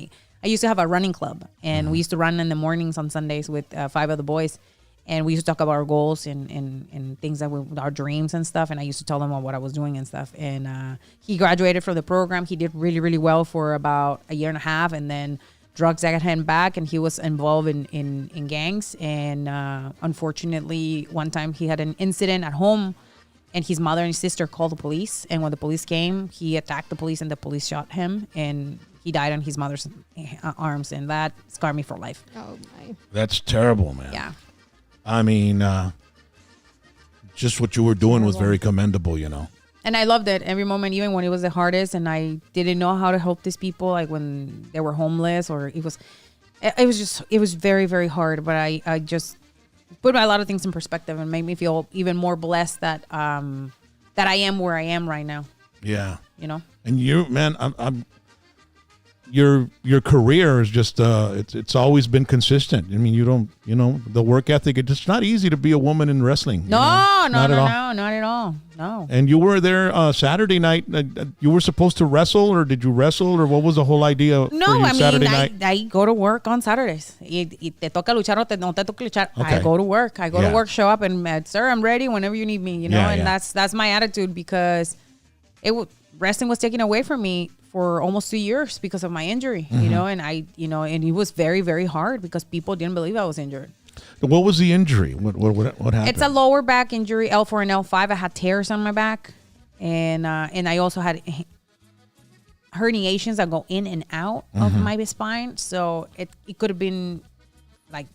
I used to have a running club, and we used to run in the mornings on Sundays with 5 of the boys, and we used to talk about our goals and things our dreams and stuff. And I used to tell them what I was doing and stuff. And he graduated from the program. He did really, really well for about a year and a half, and then drugs got him back, and he was involved in gangs. And unfortunately, one time he had an incident at home, and his mother and his sister called the police. And when the police came, he attacked the police, and the police shot him, and he died on his mother's arms, and that scarred me for life. Oh my! That's terrible, man. Yeah. I mean, just what you were doing was very commendable, you know. And I loved it every moment, even when it was the hardest, and I didn't know how to help these people, like when they were homeless, or it was very, very hard. But I just put a lot of things in perspective and made me feel even more blessed that I am where I am right now. Yeah. You know. And you, man, I'm your career is just it's always been consistent. I mean, the work ethic. It's not easy to be a woman in wrestling. No, not at all. No. And you were there Saturday night. You were supposed to wrestle, or did you wrestle, or what was the whole idea? No, for you I Saturday mean, night? I go to work on Saturdays. Y te toca luchar o no te toca luchar. Okay. I go to work. I go Yeah. to work, show up, and sir, I'm ready whenever you need me. You know, Yeah, and yeah. that's my attitude, because wrestling was taken away from me for almost 2 years because of my injury. Mm-hmm. You know, and and it was very, very hard because people didn't believe I was injured. What was the injury? What happened? It's a lower back injury, L4 and L5. I had tears on my back, and I also had herniations that go in and out of my spine. So it could have been like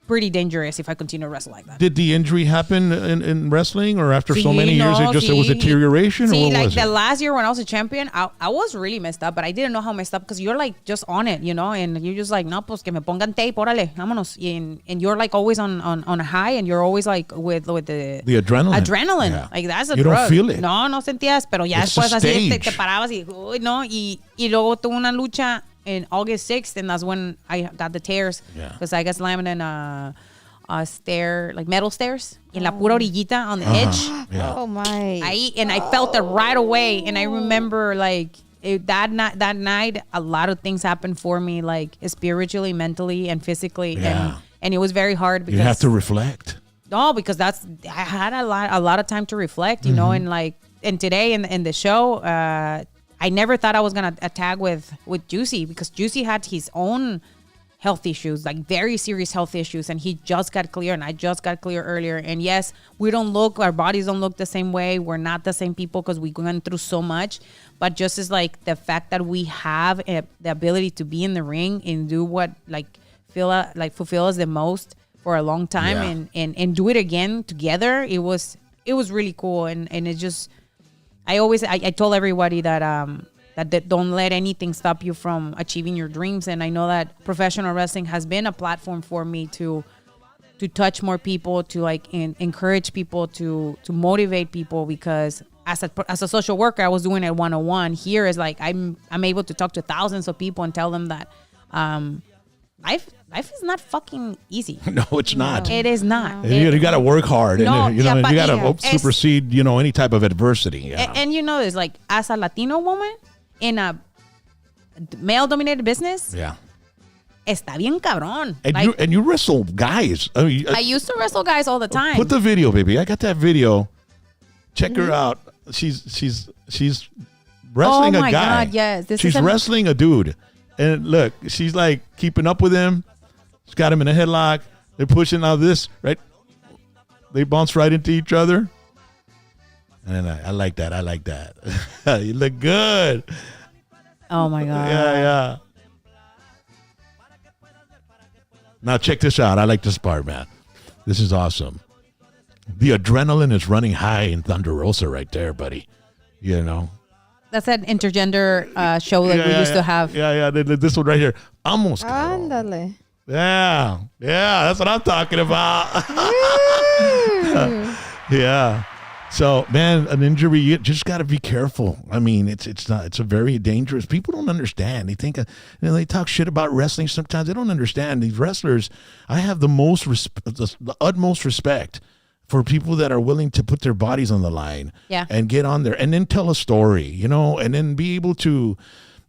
pretty dangerous if I continue to wrestle like that. Did the injury happen in wrestling, or after so many years, it was deterioration, or See, what like was the it? last year when I was a champion, I was really messed up, but I didn't know how messed up, because you're like just on it, you know, and you're just like, no, pues que me pongan tape, órale, vámonos. And you're like always on a high, and you're always like with the adrenaline. Adrenaline. Yeah. Like that's a You drug. don't feel it. No sentías, pero ya It's después a así te stage. parabas y, uy, no, y luego tuve una lucha in August 6th, and that's when I got the tears, Yeah. because I got slammed in a stair, like metal stairs, in la pura orillita on the edge. Yeah. Oh my! I felt it right away, and I remember like that night a lot of things happened for me, like spiritually, mentally, and physically. Yeah. And it was very hard because You have to reflect. no, because I had a lot of time to reflect, you know, and like, and today in the show, I never thought I was gonna tag with Juicy, because Juicy had his own health issues, like very serious health issues, and he just got clear, and I just got clear earlier. And yes, our bodies don't look the same way. We're not the same people because we went through so much. But just as like the fact that we have the ability to be in the ring and do what fulfill us the most for a long time, Yeah. and do it again together, it was really cool. And it just, I told everybody that that don't let anything stop you from achieving your dreams. And I know that professional wrestling has been a platform for me to touch more people, to like encourage people, to motivate people, because as a social worker, I was doing it 101. Here is like I'm able to talk to thousands of people and tell them that life is not fucking easy. No, it's not. It is not. You got to work hard, No, and yeah, you but got to yeah, supersede, any type of adversity. Yeah. And you know this, like as a Latino woman in a male-dominated business, Yeah. está bien cabrón. And Like, you wrestle guys. I mean, I used to wrestle guys all the time. put the video, baby. I got that video. Check her out. She's wrestling Oh a my guy. God, yes. This She's is wrestling a dude. And look, she's like keeping up with him. She's got him in a headlock. They're pushing out this, right? They bounce right into each other. And I like that. I like that. You look good. Oh my God. Yeah. Now check this out. I like this part, man. This is awesome. The adrenaline is running high in Thunder Rosa right there, buddy. That's that intergender show that we used to have. Yeah. This one right here. Almost. Ándale. Yeah. That's what I'm talking about. Yeah. So, man, an injury, you just got to be careful. I mean, it's a very dangerous. People don't understand. They think, they talk shit about wrestling sometimes. They don't understand. These wrestlers, I have the utmost respect for people that are willing to put their bodies on the line and get on there and then tell a story, and then be able to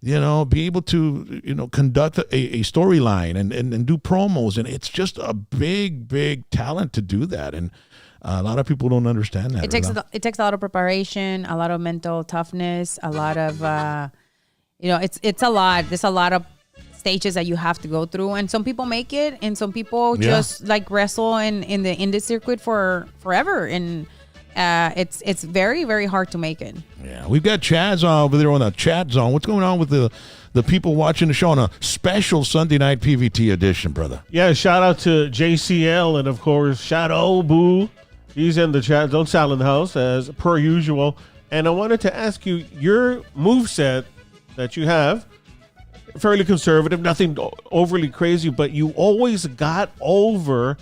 conduct a storyline and do promos. And it's just a big, big talent to do that. And a lot of people don't understand that. It takes a lot of preparation, a lot of mental toughness, a lot of, it's a lot. There's a lot of stages that you have to go through, and some people make it, and some people just like wrestle in the indie circuit for forever, and it's very, very hard to make it. Yeah, we've got Chaz over there on the chat zone. What's going on with the people watching the show on a special Sunday night PVT edition, brother? Yeah, shout out to JCL and of course Shadow Boo. He's in the chat zone, Sal in the house as per usual. And I wanted to ask you, your moveset that you have, fairly conservative, nothing overly crazy, but you always got over,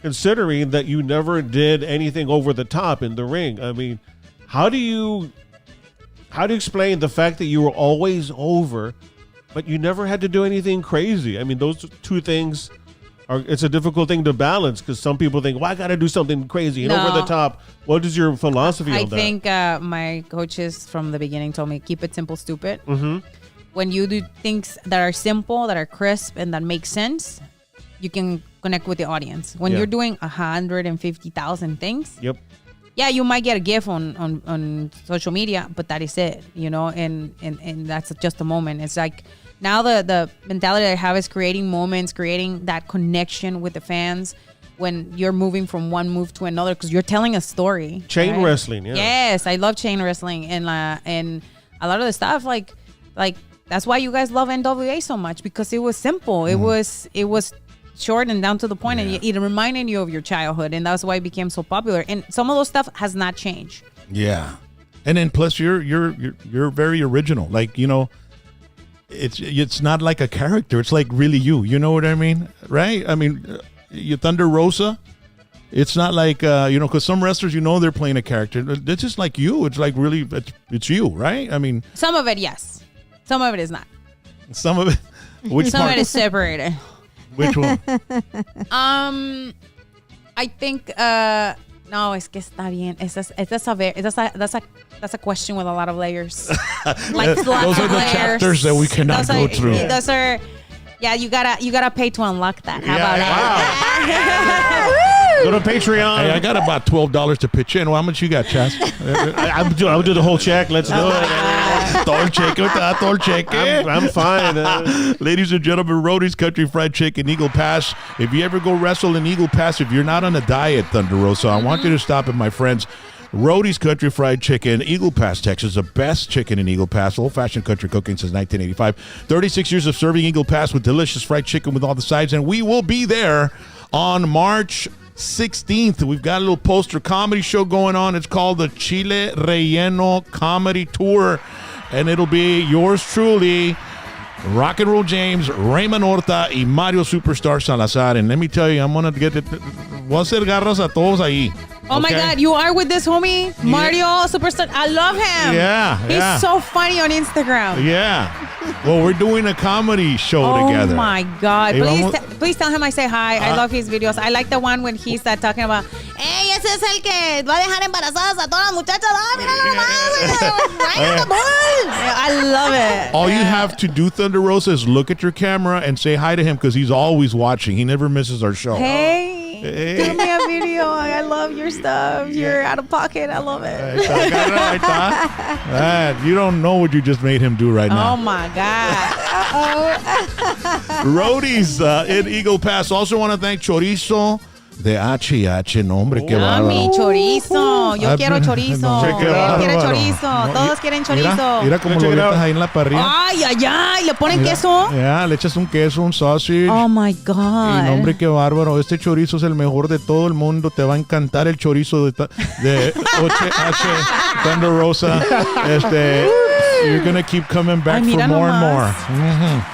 considering that you never did anything over the top in the ring. I mean, how do you explain the fact that you were always over, but you never had to do anything crazy? I mean, those two things it's a difficult thing to balance, because some people think, well, I got to do something crazy and over the top. What is your philosophy on that? I think my coaches from the beginning told me, keep it simple, stupid. Mm-hmm. When you do things that are simple, that are crisp, and that make sense, you can connect with the audience. When you're doing 150,000 things, yeah, you might get a GIF on social media, but that is it, and that's just a moment. It's like, now the mentality I have is creating moments, creating that connection with the fans when you're moving from one move to another, because you're telling a story. Chain wrestling, yeah. Yes, I love chain wrestling, and a lot of the stuff like that's why you guys love NWA so much, because it was simple. It was short and down to the point, and it reminded you of your childhood, and that's why it became so popular. And some of those stuff has not changed. Yeah, and then plus you're very original. Like, it's not like a character. It's like really you. You know what I mean, right? I mean, you Thunder Rosa. It's not like because some wrestlers, they're playing a character. It's just like you. It's like really, it's you, right? I mean, some of it, yes. Some of it is not. Some of it. Which some part? of it is separated. Which one? I think no, es que está bien. That's a question with a lot of layers. Like those are the chapters that we cannot go through. Those are, you gotta pay to unlock that. How about that? Go to Patreon. Hey, I got about $12 to pitch in. Well, how much you got, Chaz? I'll do the whole check. Let's do it. I'm fine. Ladies and gentlemen, Rody's Country Fried Chicken, Eagle Pass. If you ever go wrestle in Eagle Pass, if you're not on a diet, Thunder Rosa, I want you to stop at my friends Rody's Country Fried Chicken, Eagle Pass, Texas. The best chicken in Eagle Pass. Old-fashioned country cooking since 1985. 36 years of serving Eagle Pass with delicious fried chicken with all the sides. And we will be there on March 16th. We've got a little poster comedy show going on. It's called the Chile Relleno Comedy Tour. And it'll be yours truly, RocknRollJames, Raymond Horta, y Mario Superstar Salazar. And let me tell you, I'm going to get it. Voy a hacer garras a todos ahí. Oh my Okay? God, you are with this homie, Mario Superstar. I love him. Yeah, He's yeah. so funny on Instagram. Yeah. Well, we're doing a comedy show together. Oh my God. Hey, Please, vamos- please tell him I say hi. I love his videos. I like the one when he's talking about, hey, ese es el que va a dejar embarazadas a todas las muchachas. Ah, míralo nomás. Right on the bull. I love it. All you have to do, Thunder Rosa, is look at your camera and say hi to him because he's always watching. He never misses our show. Hey, Hey. do me a video. I love your stuff. You're out of pocket. I love it. Ahí está. Man, you don't know what you just made him do right Oh now. my God. Roadies in Eagle Pass. Also want to thank Chorizo de H&H. Nombre, qué Yummy, bárbaro. chorizo. Yo Ah, quiero chorizo. no, Él qué quiere bárbaro. chorizo. No, Todos quieren chorizo. Mira como Check lo it metes out. ahí en la parrilla. Ay, ay, ay. ¿Le ponen Mira. queso? Ya, le echas un queso, un sausage. Oh my Y God. no, hombre, qué bárbaro. Este chorizo es el mejor de todo el mundo. Te va a encantar el chorizo de H Thunder Rosa. You're going to keep coming back Ay, for mira more and more. nomás.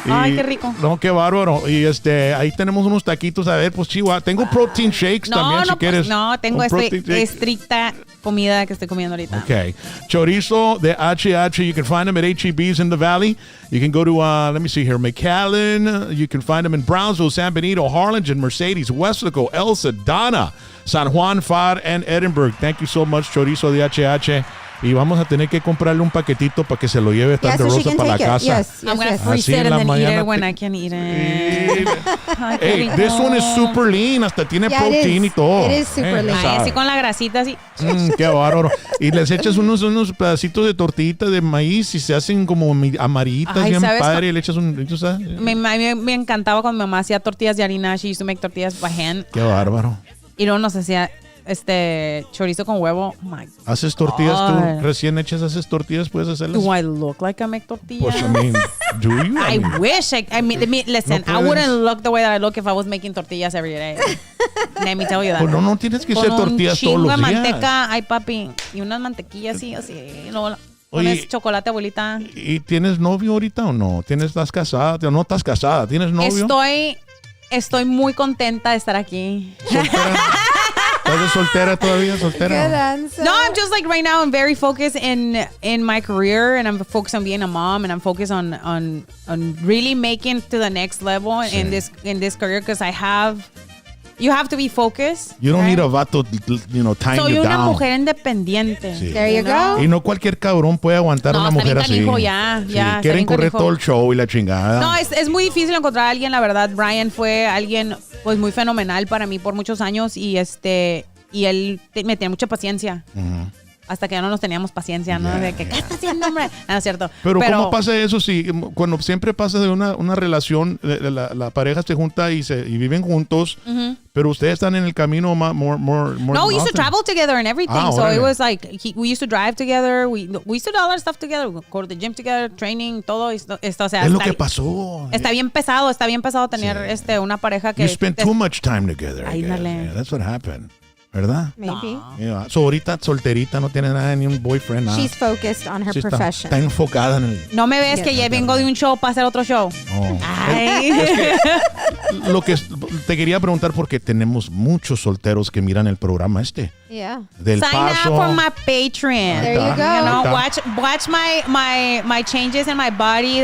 Y- Ay, qué rico. No, qué bárbaro. Y ahí tenemos unos taquitos. A ver, pues chihuahua. Tengo protein shakes también si No, quieres. no, tengo Un esta protein shake. estricta comida que estoy comiendo ahorita. Okay. Chorizo de H&H. You can find them at HEB's in the Valley. You can go to, let me see here, McAllen. You can find them in Brownsville, San Benito, Harlingen, Mercedes, Westlaco, Elsa, Donna, San Juan, Far, and Edinburgh. Thank you so much, Chorizo de H&H. Y vamos a tener que comprarle un paquetito para que se lo lleve Yeah, Thunder so she Rosa can para la take it. casa. Yes, I'm going to yes. freeze Así it en and la then eat mañana it when te- I can eat it. Ay, qué Hey, rico. this one is super lean. Hasta tiene Yeah, it protein is. y todo. It is super lean. Ay, sabe. así con la grasita, así. Qué bárbaro. Y les echas unos pedacitos de tortillita de maíz y se hacen como amarillitas, Ay, bien ¿sabes padre. Y le echas un... ¿tú sabes? Me encantaba cuando mi mamá hacía tortillas de harina. She used to make tortillas by hand. Qué bárbaro. Y luego nos hacía chorizo con huevo. Oh my ¿Haces tortillas God. tú? Recién hechas, ¿haces tortillas? ¿Puedes hacerlas? Do I look like I make tortillas? Pues, I mean, do you? I wish. I mean, listen, No I wouldn't puedes. look the way that I look if I was making tortillas every day. Let me tell you that. Pues no tienes que Con hacer un tortillas todos chingo los de días. manteca, ay papi, y unas mantequillas así. Luego Oye, pones chocolate, abuelita. ¿Y tienes novio ahorita o no? ¿Estás casada? ¿No estás casada? ¿Tienes novio? Estoy muy contenta de estar aquí. ¿Soltera? ¿Estás de soltera todavía? Good ¿Soltera? answer. No, I'm just like right now. I'm very focused in my career, and I'm focused on being a mom, and I'm focused on really making to the next level in this career because you have to be focused. You don't right? need a vato, tying Soy you una down. mujer independiente. Sí. There you go. Y no cualquier cabrón puede aguantar No, una está mujer bien así. canijo ya, Sí, ya, está quieren bien correr canijo. todo el show y la chingada. No, es muy difícil encontrar a alguien, la verdad. Brian fue alguien pues muy fenomenal para mí por muchos años y él me tenía mucha paciencia. Hasta que ya no nos teníamos paciencia, ¿no? De que, ¿qué está haciendo, hombre? No, es cierto. Pero ¿cómo pasa eso si cuando siempre pasa de una relación, la pareja se junta y viven juntos, pero ustedes están en el camino more No, we used to often? travel together and everything. Ah, So órale. it was like, we used to drive together. We used to do all that stuff together. We go to the gym together, training, todo esto. O sea, Es lo que pasó. está bien pesado tener una pareja que... You spent too much time together. I guess. Ándale. Yeah, that's what happened. ¿Verdad? Maybe. Yeah. So ahorita solterita, no tiene nada, ni un boyfriend, nada. She's focused on her Sí, profession. está enfocada en el... No me ves que ya vengo de un show para hacer otro show. Oh. Ay. Lo que te quería preguntar porque tenemos muchos solteros que miran el programa Yeah. del Sign Paso. up for my Patreon. There you go. You know, Ahí está. watch my changes in my body.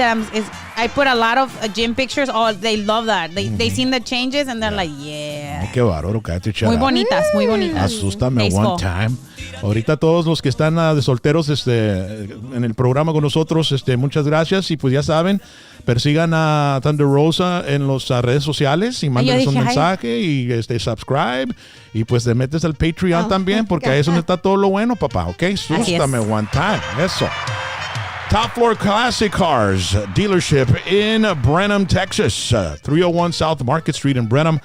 I put a lot of gym pictures. Oh, they love that. They seen the changes and they're like, yeah. Ay, qué bárbaro, cállate, Muy chara. bonitas, muy bonitas. Asústame Tasteful. one time. Ahorita todos los que están de solteros en el programa con nosotros, muchas gracias. Y pues ya saben, persigan a Thunder Rosa en las redes sociales y mándenos un dije, ay. mensaje y subscribe. Y pues te metes al Patreon también, porque ahí es donde está todo lo bueno, papá. ¿Ok? Asústame one time. Eso. Top Floor Classic Cars Dealership in Brenham, Texas. 301 South Market Street in Brenham.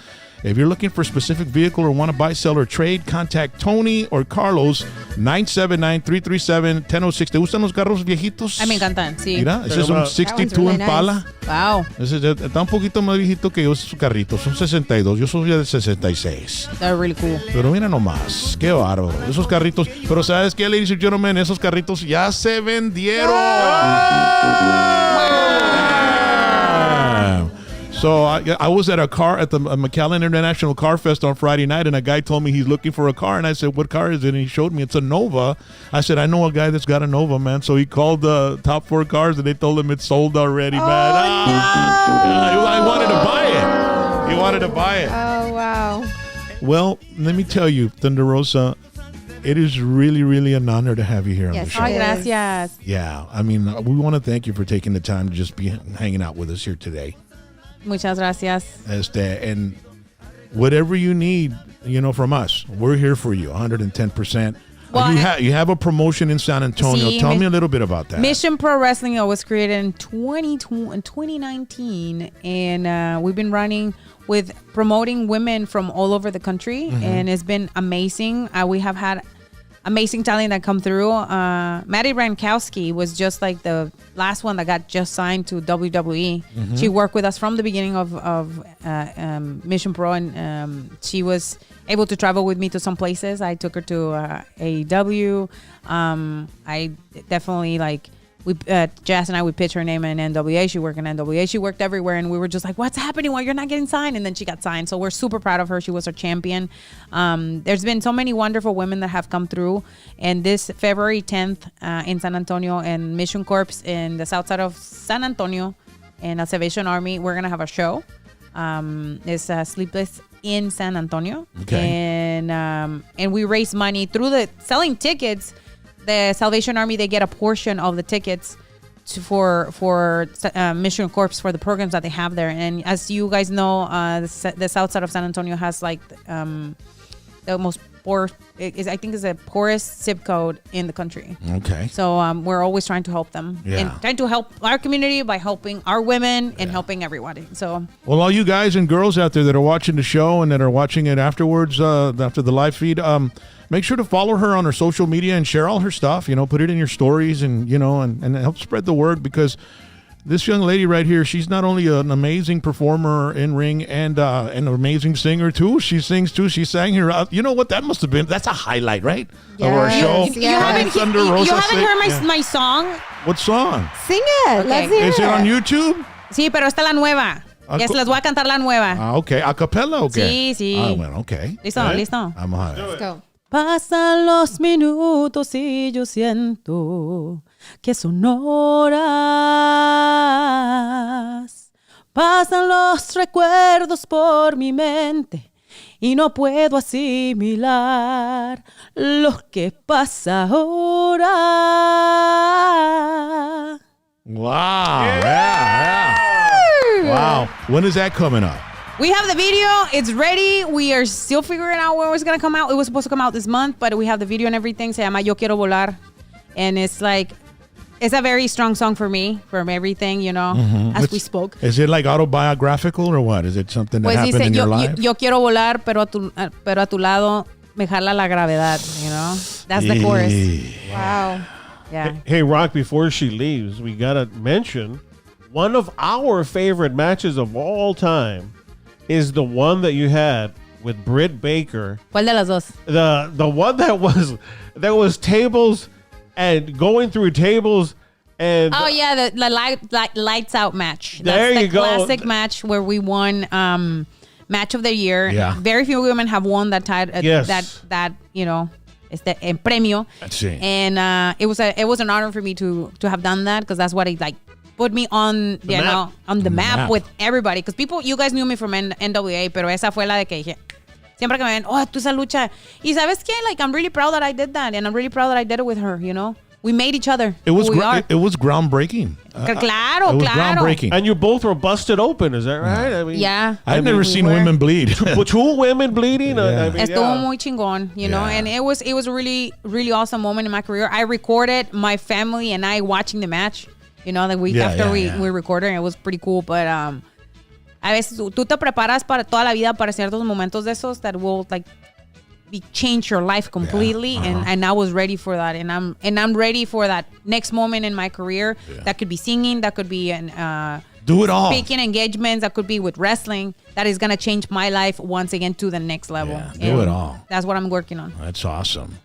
If you're looking for a specific vehicle or want to buy, sell, or trade, contact Tony or Carlos, 979-337-1006. ¿Te gustan los carros viejitos? Ay, me encantan, sí. Mira, ese es un That 62 really Impala. Wow. Ese está un poquito más viejito que yo, su carrito. Son 62. Yo soy de 66. They're really cool. Pero mira nomás, qué bárbaro. Esos carritos. Pero ¿sabes qué, ladies and gentlemen? Esos carritos ya se vendieron. So I was at the McAllen International Car Fest on Friday night, and a guy told me he's looking for a car, and I said, "What car is it?" And he showed me it's a Nova. I said, "I know a guy that's got a Nova, man." So he called the top 4 cars, and they told him it's sold already, man. I wanted to buy it. He wanted to buy it. Oh, wow. Well, let me tell you, Thunder Rosa, it is really, really an honor to have you here on the show. Ay, gracias. Yeah, I mean, we want to thank you for taking the time to just be hanging out with us here today. Muchas gracias. And whatever you need, from us, we're here for you, 110%. Well, you have a promotion in San Antonio. Tell me a little bit about that. Mission Pro Wrestling was created in 2019, and we've been running with promoting women from all over the country, and it's been amazing. We have had amazing talent that come through. Maddie Rankowski was just like the last one that got just signed to WWE. She worked with us from the beginning of Mission Pro, and she was able to travel with me to some places. I took her to AEW. I definitely Jazz and I would pitch her name in NWA. She worked in NWA. She worked everywhere, and we were just like, "What's happening? Why you're not getting signed?" And then she got signed. So we're super proud of her. She was our champion. There's been so many wonderful women that have come through. And this February 10th in San Antonio and Mission Corps in the south side of San Antonio and a Salvation Army, we're gonna have a show. It's Sleepless in San Antonio. Okay. And we raise money through the selling tickets. The Salvation Army, they get a portion of the tickets for Mission Corps for the programs that they have there. And as you guys know, the south side of San Antonio has the most poor. I think is the poorest zip code in the country. Okay. So we're always trying to help them and trying to help our community by helping our women and helping everybody. So all you guys and girls out there that are watching the show and that are watching it afterwards, after the live feed, make sure to follow her on her social media and share all her stuff. Put it in your stories and and help spread the word, because this young lady right here, she's not only an amazing performer in ring and an amazing singer too. She sings too. She sang here. You know what? That must have been. That's a highlight, right? Of our show. You haven't heard my song? What song? Sing it. Okay. Let's hear it. Is it on YouTube? Sí, pero esta es la nueva. Yes, les voy a cantar la nueva. Okay. A cappella, okay. Sí. Well, okay. Listo, listo. Let's go. Pasan los minutos y yo siento que son horas. Pasan los recuerdos por mi mente y no puedo asimilar lo que pasa ahora. Wow. Yeah. Wow. When is that coming up? We have the video. It's ready. We are still figuring out when it's going to come out. It was supposed to come out this month, but we have the video and everything. Se llama Yo Quiero Volar. And it's a very strong song for me, from everything, as we spoke. Is it like autobiographical or what? Is it something that happened in your life? Yo quiero volar, pero a tu lado me jala la gravedad, That's the chorus. Wow. Yeah. Hey, Rock, before she leaves, we got to mention one of our favorite matches of all time is the one that you had with Britt Baker. ¿Cuál de las dos? The one that was tables and going through tables and the lights out match. There That's you go. Classic match where we won match of the year. Yeah. Very few women have won that title. Yes. That premio. That's it. And it was an honor for me to have done that, because that's what it put me on the map with everybody. Because you guys knew me from NWA, pero esa fue la de que dije, siempre que me ven, tú esa lucha. Y sabes qué? I'm really proud that I did that, and I'm really proud that I did it with her, We made each other. It was who we are. it was groundbreaking. Claro. It was groundbreaking. and you both were busted open, is that right? I mean, Yeah. I've never seen women bleed. two women bleeding. Yeah. Estuvo muy chingón, and it was a really, really awesome moment in my career. I recorded my family and I watching the match, the week after we recorded. It was pretty cool, but a veces tú te preparas para toda la vida para ciertos momentos de esos that will change your life completely, and I was ready for that, and I'm ready for that next moment in my career. That could be singing, that could be Do it all. speaking engagements, that could be with wrestling. That is gonna change my life once again to the next level. Yeah, do it all. That's what I'm working on. That's awesome.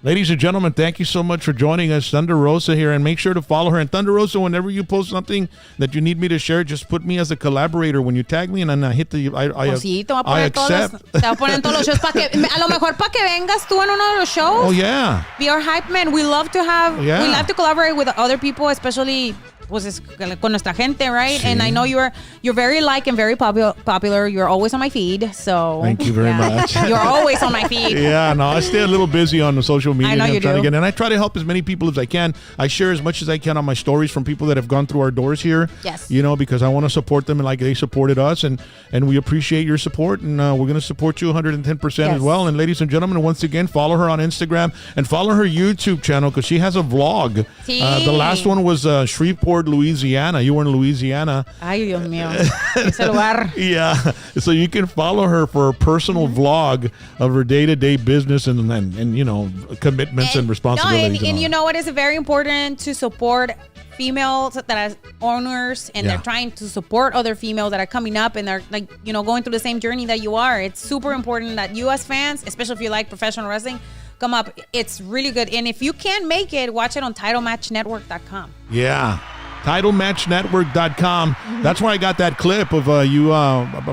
Ladies and gentlemen, thank you so much for joining us. Thunder Rosa here, and make sure to follow her. And Thunder Rosa, whenever you post something that you need me to share, just put me as a collaborator when you tag me, and then I hit the I accept. Te voy a poner en todos los shows para que a lo mejor para que vengas tú en uno de los shows. Oh yeah. Be our hype man. We love to have. Yeah. We love to collaborate with other people, especially. Pues con nuestra gente, right? Sí. And I know you're very and very popular. You're always on my feed, so thank you very much. You're always on my feed. Yeah, no, I stay a little busy on the social media. I know you do. And I try to help as many people as I can. I share as much as I can on my stories from people that have gone through our doors here. Yes. You know, because I want to support them like they supported us, and we appreciate your support, and we're going to support you 110% as well. And ladies and gentlemen, once again, follow her on Instagram and follow her YouTube channel because she has a vlog. Sí. The last one was Shreveport, Louisiana. You were in Louisiana. Ay, Dios mío. Ese lugar. Yeah. So you can follow her for a personal vlog of her day-to-day business and you know, commitments and responsibilities. No, and you know what is very important to support females that are owners and they're trying to support other females that are coming up and they're like, you know, going through the same journey that you are. It's super important that you as fans, especially if you like professional wrestling, come up. It's really good. And if you can't make it, watch it on TitleMatchNetwork.com. Yeah. TitleMatchNetwork.com. That's where I got that clip of you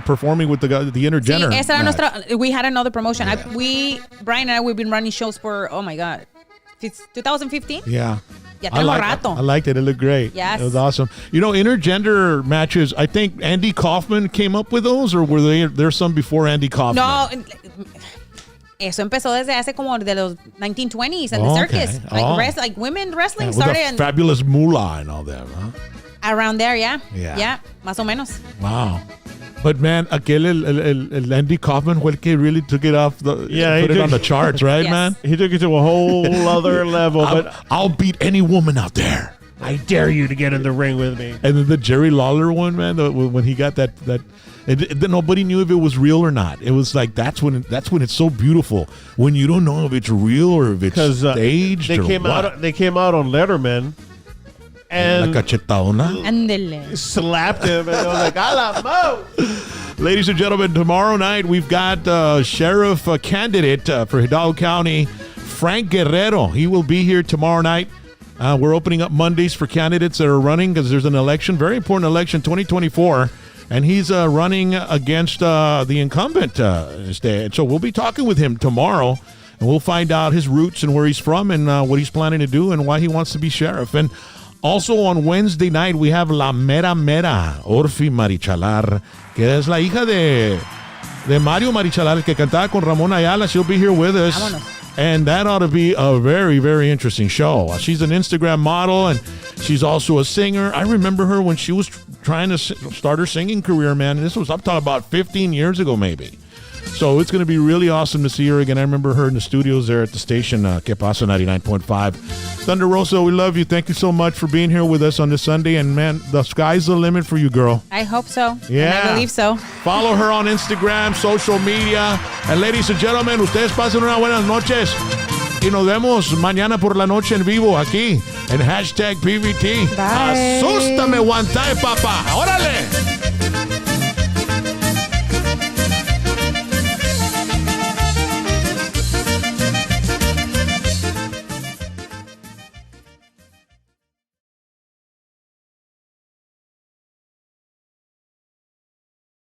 performing with the intergender. Sí, esa era nuestra, we had another promotion. Brian and I, we've been running shows for, oh my God, it's 2015? Yeah. Ya tengo rato. I liked it. It looked great. Yes. It was awesome. You know, intergender matches, I think Andy Kaufman came up with those, or were there's some before Andy Kaufman? No, eso empezó desde hace como de los 1920s and the circus. Like women wrestling started. With a fabulous moolah and all that, huh? Around there, yeah. Yeah. Más o menos. Wow. But man, el Andy Kaufman fue el que really took it off put it on the charts, right, Yes. man? He took it to a whole other level. But I'll beat any woman out there. I dare you to get in the ring with me. And then the Jerry Lawler one, man, when he got that nobody knew if it was real or not. It was like that's when it's so beautiful when you don't know if it's real or if it's staged. They came out on Letterman and La cachetona. Andele. slapped him, and they was like, "A la mo." Ladies and gentlemen, tomorrow night we've got sheriff candidate for Hidalgo County, Frank Guerrero. He will be here tomorrow night. We're opening up Mondays for candidates that are running because there's an election, very important election, 2024. And he's running against the incumbent instead. So we'll be talking with him tomorrow, and we'll find out his roots and where he's from and what he's planning to do and why he wants to be sheriff. And also on Wednesday night, we have La Mera Mera, Orfi Marichalar, que es la hija de Mario Marichalar, que cantaba con Ramón Ayala. She'll be here with us. Vámonos. And that ought to be a very, very interesting show. She's an Instagram model, and she's also a singer. I remember her when she was trying to start her singing career, man. And I'm talking about 15 years ago, maybe. So it's going to be really awesome to see her again. I remember her in the studios there at the station, Que Pasa 99.5. Thunder Rosa, we love you. Thank you so much for being here with us on this Sunday. And, man, the sky's the limit for you, girl. I hope so. Yeah. And I believe so. Follow her on Instagram, social media. And, ladies and gentlemen, ustedes pasen unas buenas noches. Y nos vemos mañana por la noche en vivo aquí en #PVT. Bye. Asústame one time, papá. ¡Órale!